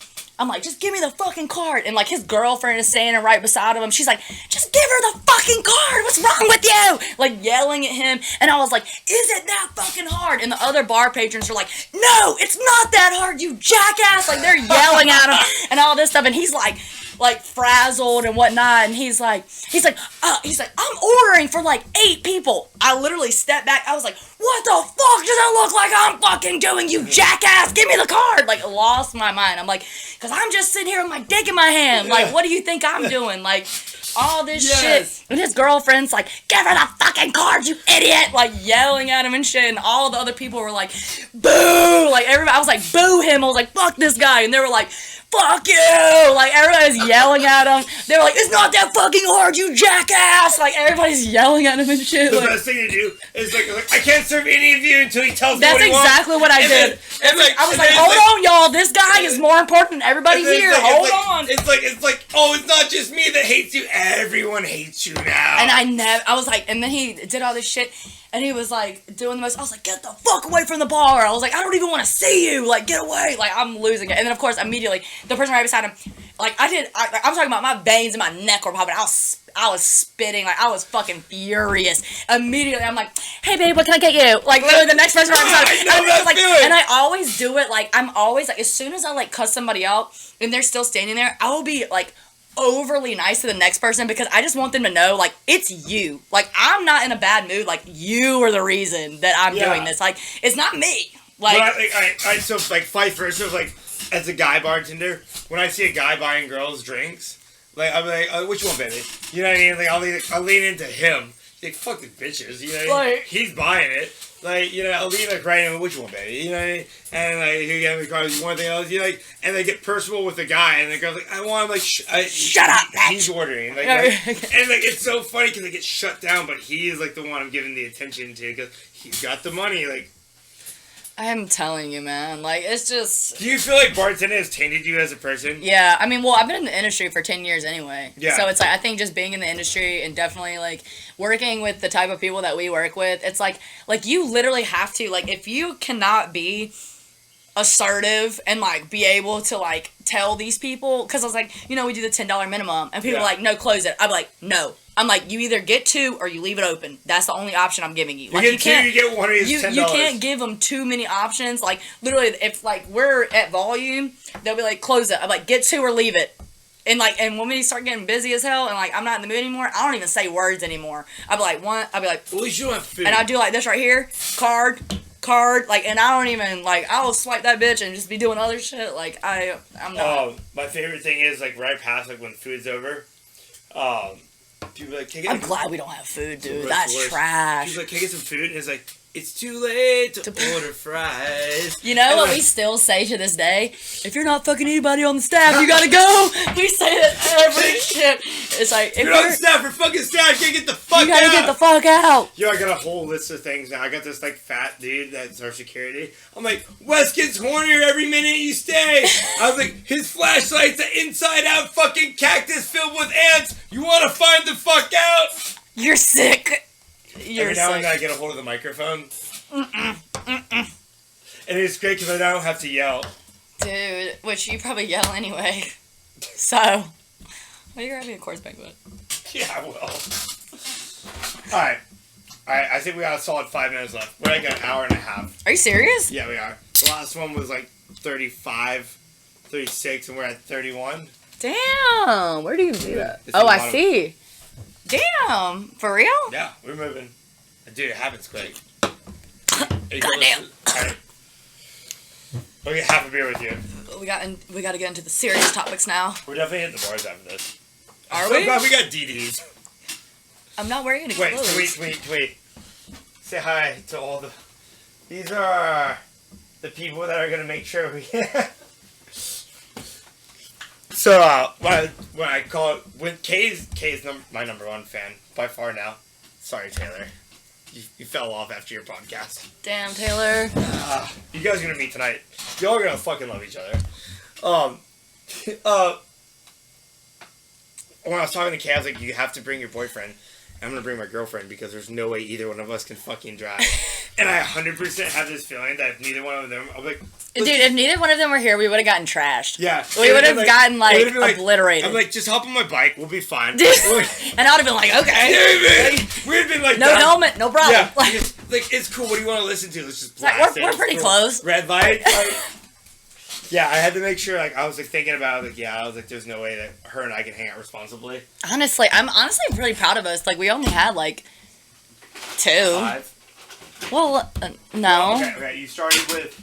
just give me the fucking card. And, like, his girlfriend is standing right beside him. She's like, just give her the fucking card. What's wrong with you? Like, yelling at him. And I was like, is it that fucking hard? And the other bar patrons are like, no, it's not that hard, you jackass. Like, they're yelling at him and all this stuff. And he's like frazzled and whatnot, and he's like, I'm ordering for like 8 people. I literally stepped back. I was like, what the fuck does it look like I'm fucking doing, you jackass? Give me the card. Like, lost my mind. I'm like, because I'm just sitting here with my dick in my hand. Like, what do you think I'm doing? Like, all this Yes. shit. And his girlfriend's like, give her the fucking card, you idiot! Like, yelling at him and shit. And all the other people were like, boo! Like, everybody, I was like, boo him. I was like, fuck this guy. And they were like, fuck you! Like, everybody's yelling at him. They were like, it's not that fucking hard, you jackass! Like, everybody's yelling at him and shit. The Like, best thing to do is like, I can't serve any of you until he tells me that's what he wants. exactly what I And did. then- and like, I was and like, then hold it's on, y'all. This guy is more important than everybody and then here. it's like- Hold it's like- on. It's like, oh, it's not just me that hates you. Everyone hates you now. And I was like, and then he did all this shit, and he was like doing the most. I was like, get the fuck away from the bar. I was like, I don't even want to see you. Like, get away. Like, I'm losing it. And then of course, immediately, the person right beside him, like, I'm talking about my veins in my neck were popping. I was spitting. Like, I was fucking furious. Immediately, I'm like, hey babe, what can I get you? Like, literally the next person right beside him. I know that feeling. And I always do it. Like, I'm always like, as soon as I like cuss somebody out and they're still standing there, I will be like overly nice to the next person because I just want them to know, like, it's you. Like, I'm not in a bad mood. Like, you are the reason that I'm doing this. Like, it's not me. Like, I so like vice versa. Like, as a guy bartender, when I see a guy buying girls drinks, like, I'll be like, oh, which one, baby? You know what I mean? Like, I'll lean into him. Like, fuck the bitches. You know what I mean? Like- He's buying it. Like, you know, I'll lean like right in, which one, baby? You know what I mean? And like, you get me cars, you want anything else? You like, and they get personal with the guy, and the girl's like, I want him, like, Shut up, bitch. He's ordering. Like, Okay. and like, it's so funny because they get shut down, but he is like the one I'm giving the attention to because he's got the money. Like, I'm telling you, man. Like, it's just... do you feel like bartending has tainted you as a person? Yeah, I mean, well, I've been in the industry for 10 years anyway. Yeah. So it's like, I think just being in the industry and definitely, like, working with the type of people that we work with, it's like, you literally have to, like, if you cannot be assertive and, like, be able to, like, tell these people, because I was like, you know, we do the $10 minimum, and people are like, no, close it. I'm like, no. I'm like, you either get two or you leave it open. That's the only option I'm giving you. Like, you get two, you get one of these $10. You can't give them too many options. Like, literally, if, like, we're at volume, they'll be like, close it. I'm like, get two or leave it. And, like, and when we start getting busy as hell and, like, I'm not in the mood anymore, I don't even say words anymore. I'll be like, one, I'll be like, at least you don't have food. and I'll do, like, this right here, card, like, and I don't even, like, I'll swipe that bitch and just be doing other shit. Like, I'm not. My favorite thing is, like, right past, like, when food's over, people are like, I'm glad we don't have food, dude. Worst, That's worst. trash. She's like, can I get some food? And it's like, it's too late to order fries. You know And what like, we still say to this day? If you're not fucking anybody on the staff, you gotta go. We say that every shit. It's like, if you're on staff or fucking staff, you gotta get the fuck out. you gotta get the fuck out. Yo, I got a whole list of things now. I got this, like, fat dude that's our security. I'm like, Wes gets hornier every minute you stay. I was like, his flashlight's an inside-out fucking cactus filled with ants. You wanna find the fuck out? You're sick. You're Every now and sick. then I get a hold of the microphone. And it's great because I don't have to yell. Dude, which you probably yell anyway. So, well, you're having a course banquet. Yeah, I will. Alright. I think we got a solid 5 minutes left. We're like an hour and a half. Are you serious? Yeah, we are. The last one was like 35, 36, and we're at 31. Damn. Where do you do that? It's Oh, the I bottom. see. Damn. For real? Yeah, we're moving. Dude, it happens quick. Goddamn. Alright. We'll get half a beer with you. We got to get into the serious topics now. We're definitely hitting the bars after this. Are So we? glad we got DDs. I'm not wearing any Wait, clothes. wait. Say hi to all the... These are the people that are going to make sure we... So, when I call it... When Kay's my number one fan, by far now. Sorry, Taylor. You fell off after your podcast. Damn, Taylor. You guys are going to meet tonight. Y'all are going to fucking love each other. When I was talking to Kay, I was like, you have to bring your boyfriend. I'm going to bring my girlfriend because there's no way either one of us can fucking drive. And I 100% have this feeling that if neither one of them... I'm like... Dude, if neither one of them were here, we would have gotten trashed. Yeah. We would have gotten, it like, would've been obliterated. I'm like, just hop on my bike. We'll be fine. Dude, and I would have been like, okay. We'd have been like... No helmet, no problem. Yeah. Like, It's cool. What do you want to listen to? Let's just like, blast we're it. pretty Cool. close. Red light. Like, yeah, I had to make sure, like, I was, like, thinking about it. Like, yeah, I was like, there's no way that her and I can hang out responsibly. honestly, I'm pretty proud of us. Like, we only had, like, 2. 5. Well, no. Okay. You started with...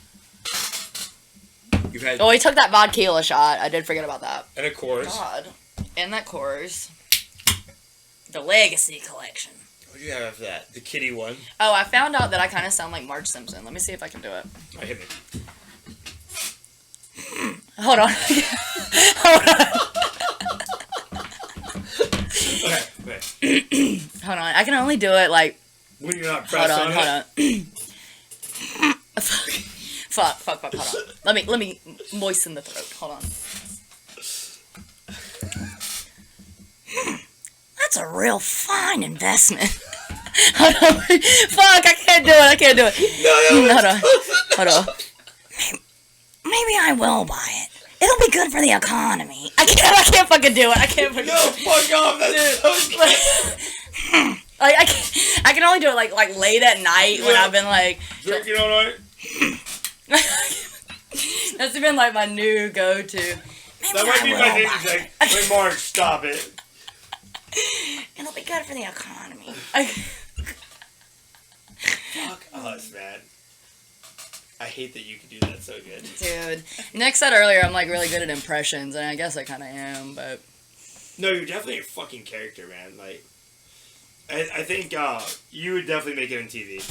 You've had... Well, we took that vodka shot. I did forget about that. And of course. God. And that course. The Legacy Collection. What do you have after that? The kitty one. Oh, I found out that I kind of sound like Marge Simpson. Let me see if I can do it. Oh, hit me. Hold on. Hold on. Okay. Hold on. I can only do it like. When you're not pressed Hold on. Hold it. on. Fuck. Hold on. Let me moisten the throat. Hold on. That's a real fine investment. Hold on. Fuck, I can't do it. Hold on. Maybe I will buy it. It'll be good for the economy. I can't fucking do it. No, fuck off. That's so like, I can only do it like late at night when I've been like drinking all night. That's been like my new go-to. That might be my thing. Like Marge, stop it. It'll be good for the economy. Fuck us, man. I hate that you can do that so good. Dude. Nick said earlier I'm like really good at impressions, and I guess I kind of am, but... No, you're definitely a fucking character, man. Like, I think you would definitely make it on TV.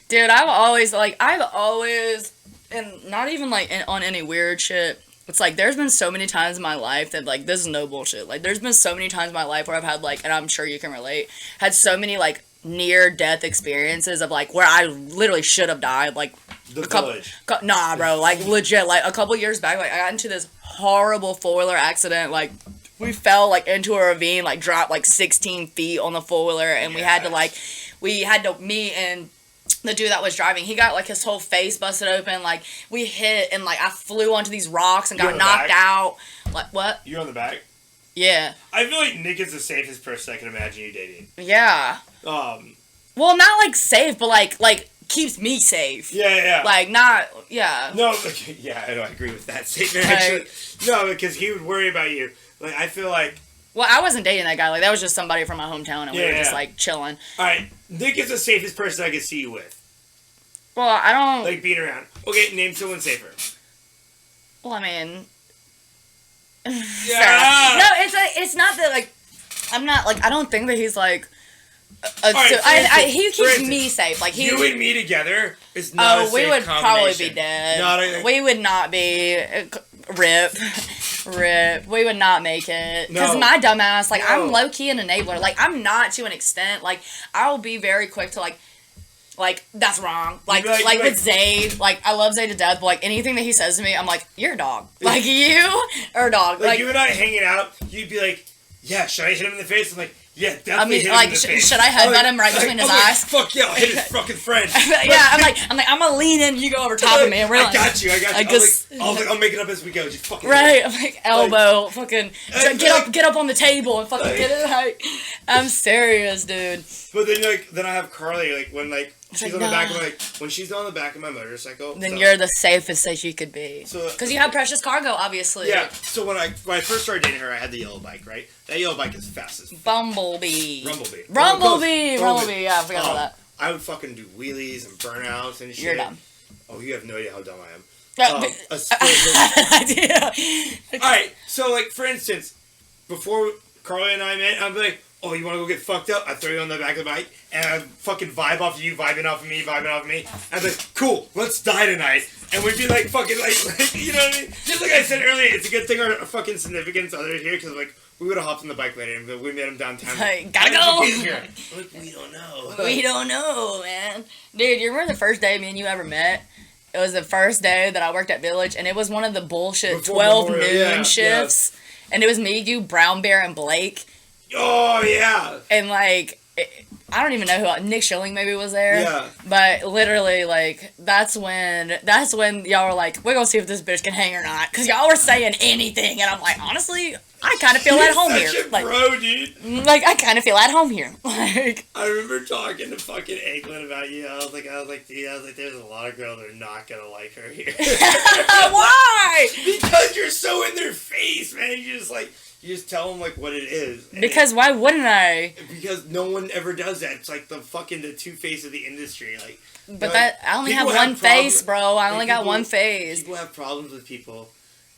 Dude, I've always, and not even like on any weird shit, it's like there's been so many times in my life that like, this is no bullshit. Like, there's been so many times in my life where I've had like, and I'm sure you can relate, had so many like near-death experiences of like where I literally should have died, like... The Village. Nah, bro, like legit, like a couple years back, like I got into this horrible four-wheeler accident, like we fell like into a ravine, like dropped like 16 feet on the four-wheeler, and we had to me and the dude that was driving, he got like his whole face busted open, like we hit and like I flew onto these rocks and got knocked out. Like what? You on the back? Yeah. I feel like Nick is the safest person I can imagine you dating. Yeah. Well, not like safe, but like keeps me safe. Yeah. Like, not, yeah. No, yeah, I agree with that statement, actually. No, because he would worry about you. Like, I feel like... Well, I wasn't dating that guy. Like, that was just somebody from my hometown, and we were just, like, chilling. Alright, Nick is the safest person I could see you with. Well, I don't... Like, being around. Okay, name someone safer. Well, I mean... Yeah! No, it's not that, like... I'm not, like, I don't think that he's, like... he keeps me safe. Like you and me together is not a safe we would probably be dead. We would not be rip. We would not make it because my dumbass. Like I'm low key an enabler. Like I'm not to an extent. Like I'll be very quick to like that's wrong. Like with Zay. Like I love Zay to death. But like anything that he says to me, I'm like you're a dog. Like you are a dog. Like you and I hanging out, you'd be like, yeah, should I hit him in the face? I'm like. Yeah, definitely. I mean, like, should I headbutt him right between his eyes? Fuck yeah, I'll hit his fucking friend. Yeah, I'm gonna lean in, you go over top of me. And I got you. I'll make it up as we go. Just fucking. Right, I'm like elbow, fucking get up on the table and fucking get it. Like, I'm serious, dude. But then I have Carly when she's on the back of when she's on the back of my motorcycle. Then you're the safest that you could be. Because you have precious cargo, obviously. Yeah. So when I first started dating her, I had the yellow bike, right? That yellow bike is fast as fuck. Rumblebee. Rumblebee. Yeah, I forgot about that. I would fucking do wheelies and burnouts and shit. You're dumb. Oh, you have no idea how dumb I am. I have an idea. Alright, so for instance, before Carly and I met, I'd be like, oh, you want to go get fucked up? I'd throw you on the back of the bike, and I'd fucking vibe off of you, vibing off of me. I'd be like, cool, let's die tonight. And we'd be like, fucking, you know what I mean? Just like I said earlier, it's a good thing our fucking significant other here, because, we would have hopped on the bike later, but we met him downtown. Gotta go! We don't know. We don't know, man. Dude, you remember the first day me and you ever met? It was the first day that I worked at Village, and it was one of the bullshit 12 noon shifts. Yeah. And it was me, you, Brown Bear, and Blake. Oh, yeah. And, I don't even know who, Nick Schilling maybe was there. Yeah. But literally, that's when y'all were like, we're gonna see if this bitch can hang or not. Because y'all were saying anything, and I'm like, honestly, I kind of feel at home here. Such a bro, dude. I kind of feel at home here. I remember talking to fucking Eglin about you. I was like, there's a lot of girls that are not gonna like her here. Why? Because you're so in their face, man. You just tell them what it is. Because why wouldn't I? Because no one ever does that. It's like the two-face of the industry. But I only have one face, bro. I only got one face. People have problems with people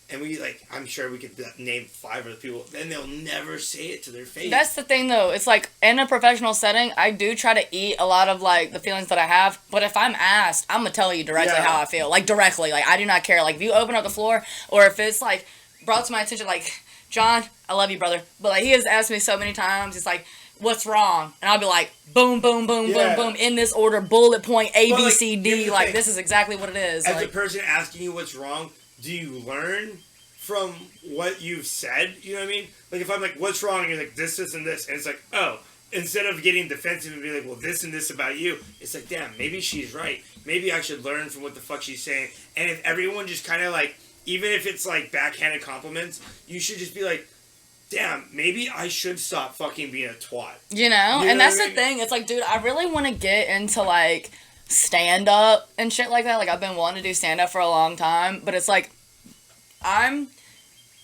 and we like, I'm sure we could name 5 other people, then they'll never say it to their face. That's the thing, though. It's like, in a professional setting, I do try to eat a lot of, like, the feelings that I have. But if I'm asked, I'm going to tell you directly how I feel. Like, directly. Like, I do not care. Like, if you open up the floor, or if it's, like, brought to my attention, like, John, I love you, brother. But, like, he has asked me so many times, it's like, what's wrong? And I'll be like, boom, boom, boom, boom, boom, in this order, bullet point, A, B, C, D. Like, this is exactly what it is. As like, a person asking you what's wrong, do you learn from what you've said? You know what I mean? Like, if I'm like, what's wrong? And you're like, this, and this. And it's like, oh, instead of getting defensive and be like, well, this and this about you, it's like, damn, maybe she's right. Maybe I should learn from what the fuck she's saying. And if everyone just kind of like, even if it's like backhanded compliments, you should just be like, damn, maybe I should stop fucking being a twat. You know? And that's the thing. It's like, dude, I really want to get into, like, stand-up and shit like that. Like, I've been wanting to do stand-up for a long time. But it's like, I'm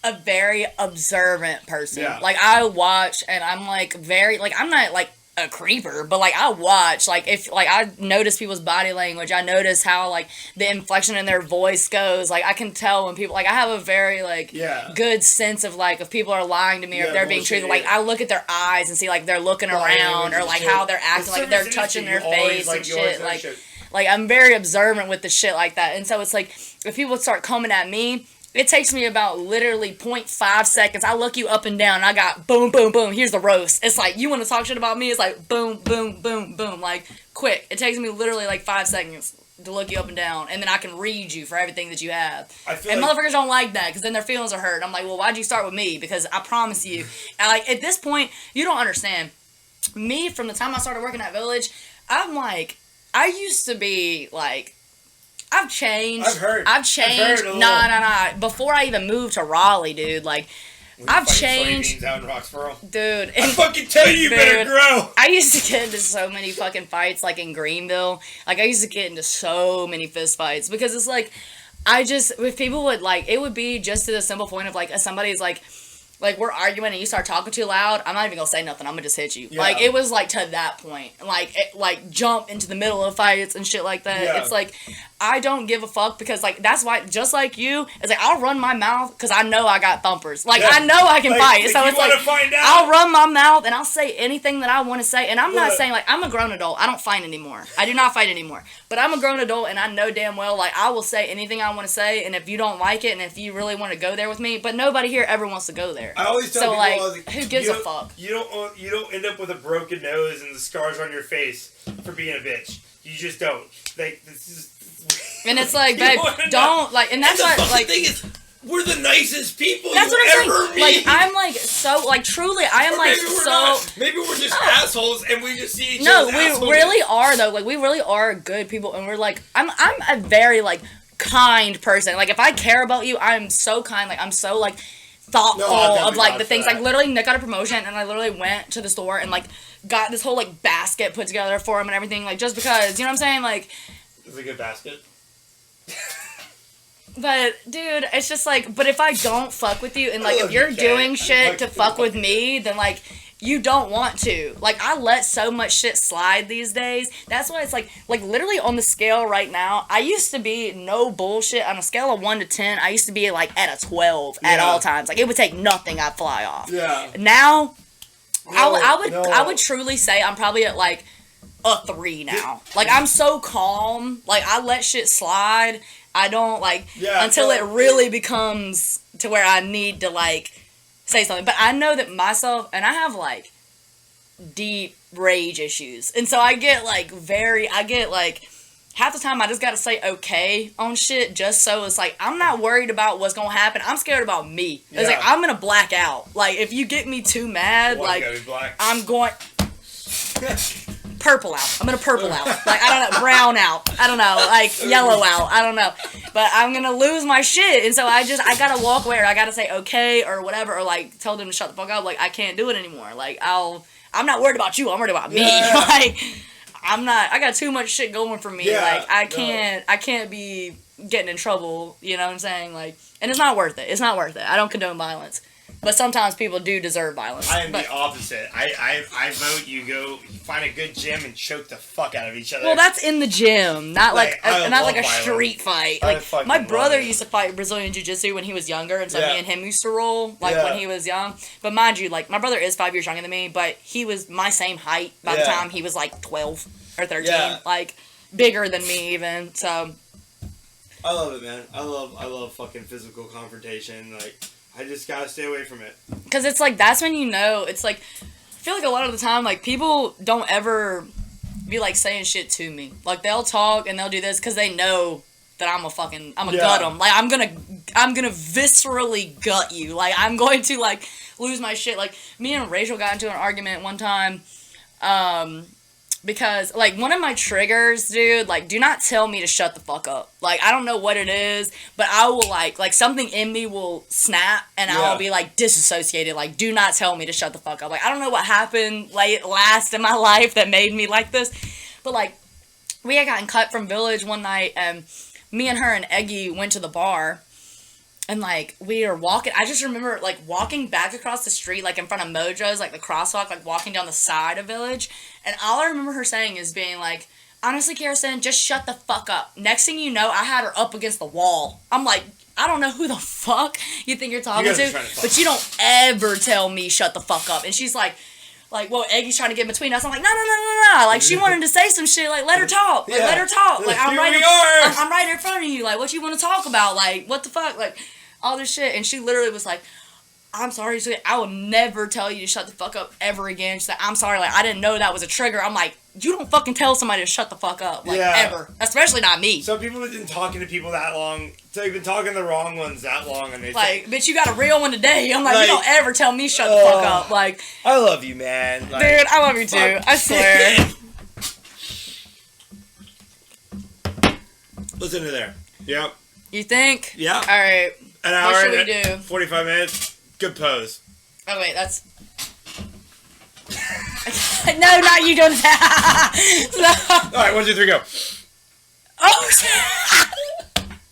a very observant person. Yeah. Like, I watch, and I'm, like, very, like, I'm not, like, a creeper, but, like, I watch, like, if, like, I notice people's body language, I notice how, like, the inflection in their voice goes, like, I can tell when people, like, I have a very, like, good sense of, like, if people are lying to me or if they're being truthful, like, I look at their eyes and see, like, they're looking around, or, like, how they're acting, like, they're touching their face and shit, like, I'm very observant with the shit like that, and so it's, like, if people start coming at me, it takes me about literally 0.5 seconds. I look you up and down, and I got boom, boom, boom. Here's the roast. It's like, you want to talk shit about me? It's like boom, boom, boom, boom. Like, quick. It takes me literally like 5 seconds to look you up and down, and then I can read you for everything that you have. And motherfuckers don't like that, because then their feelings are hurt. And I'm like, well, why'd you start with me? Because I promise you. And like, at this point, you don't understand. Me, from the time I started working at Village, I'm like, I used to be like, I've changed. I've changed. Nah. Before I even moved to Raleigh, dude, like, I've changed. Out in Roxborough. Dude. I fucking tell you, better grow. I used to get into so many fucking fights, like, in Greenville. Like, I used to get into so many fist fights, because it's like, if people would, like, it would be just to the simple point of, like, if somebody's, like, we're arguing and you start talking too loud, I'm not even gonna say nothing. I'm gonna just hit you. Yeah. Like, it was, like, to that point. Like, jump into the middle of fights and shit like that. Yeah. It's like, I don't give a fuck, because, like, that's why, just like you, it's like, I'll run my mouth, because I know I got thumpers. Like, I know I can fight. So it's like, I'll run my mouth, and I'll say anything that I want to say. And I'm not saying, like, I'm a grown adult. I don't fight anymore. I do not fight anymore. But I'm a grown adult, and I know damn well, like, I will say anything I want to say, and if you don't like it, and if you really want to go there with me, but nobody here ever wants to go there. I always tell people, like, who gives a fuck? You don't end up with a broken nose and the scars on your face for being a bitch. You just don't. Like, this is. And it's like, babe, don't, like, and that's what, like, the thing is, we're the nicest people that's you what I'm ever saying. meet. Like, I'm, like, so, like, truly, I am, like, so. Maybe we're just assholes, and we just see each other. No, we really are, though. Like, we really are good people, and we're, like, I'm a very, like, kind person. Like, if I care about you, I'm so kind. Like, I'm so, like, thoughtful of, like, the things. Like, literally, Nick got a promotion, and I literally went to the store and, like, got this whole, like, basket put together for him and everything. Like, just because, you know what I'm saying? Like. It's a good basket. But, dude, it's just like, but if I don't fuck with you, and, like, if you're doing shit to fuck with me, then, like, you don't want to. Like, I let so much shit slide these days. That's why it's like, literally on the scale right now, I used to be, no bullshit, on a scale of 1 to 10, I used to be, like, at a 12 at all times. Like, it would take nothing, I'd fly off. Yeah. Now, I would truly say I'm probably at, like, a 3 now. Like, I'm so calm. Like, I let shit slide. I don't, like, until it really becomes to where I need to, like, say something. But I know that myself, and I have, like, deep rage issues. And so I get, like, half the time I just gotta say okay on shit, just so it's like, I'm not worried about what's gonna happen. I'm scared about me. It's like, I'm gonna black out. Like, if you get me too mad, like, I'm going... purple out. I'm gonna purple out. Like, I don't know, brown out. I don't know, like, yellow out. I don't know. But I'm gonna lose my shit. And so I gotta walk away, or I gotta say okay, or whatever, or, like, tell them to shut the fuck up. Like, I can't do it anymore. Like, I'm not worried about you. I'm worried about me. Like, I got too much shit going for me. Like, I can't be getting in trouble. You know what I'm saying? Like, and it's not worth it. It's not worth it. I don't condone violence. But sometimes people do deserve violence. I am But- the opposite. I vote you go find a good gym and choke the fuck out of each other. Well, that's in the gym, not like I not like love a violence. street fight. I Like fucking my love brother it. used to fight Brazilian jiu-jitsu when he was younger, and so Yeah. me and him used to roll like Yeah. when he was young. But mind you, like my brother is 5 years younger than me, but he was my same height by the Yeah. time he was like 12 or 13, Yeah. like bigger than me even. So I love it, man. I love fucking physical confrontation. Like, I just gotta stay away from it. because it's like that's when you know it's like I feel like a lot of the time like people don't ever be like saying shit to me. Like they'll talk and they'll do this because they know that I'm a Yeah. gut 'em. Like I'm gonna viscerally gut you. Like I'm going to like lose my shit. Like me and Rachel got into an argument one time, because like one of my triggers, dude, like do not tell me to shut the fuck up. Like I don't know what it is, but I will like something in me will snap and Yeah. I'll be like disassociated. Like do not tell me to shut the fuck up. Like I don't know what happened last in my life that made me like this, but like we had gotten cut from Village one night and me and her and Eggy went to the bar. And, like, we were walking. I just remember, like, walking back across the street, like, in front of Mojo's, like, the crosswalk, like, walking down the side of Village. And all I remember her saying is being like, honestly, Kirsten, just shut the fuck up. Next thing you know, I had her up against the wall. I'm like, I don't know who the fuck you think you're talking guys are to, trying to fuck. but you don't ever tell me shut the fuck up. And she's like, well, Eggy's trying to get between us. I'm like, no. Like, she wanted to say some shit. Like, let her talk. Like, Yeah. let her talk. Like, I'm Here right we in, are. I'm right in front of you. Like, what you want to talk about? Like, what the fuck? Like, all this shit. And she literally was like, I'm sorry. She's like, I will never tell you to shut the fuck up ever again. She's like, I'm sorry. Like, I didn't know that was a trigger. I'm like, you don't fucking tell somebody to shut the fuck up. Like, Yeah. ever. Especially not me. Some people have been talking to people that long. So you've been talking to the wrong ones that long, and they Like, bitch, you got a real one today. I'm like, Like, you don't ever tell me shut the fuck up. Like, I love you, man. Like, dude, I love you too. fuck. I swear. Listen to there. Yep. You think? Yeah. All right. An hour What should we and do? 45 minutes. Good pose. Oh wait, that's. No, not you doing that. No. All right, 1, 2, 3, go. Oh shit.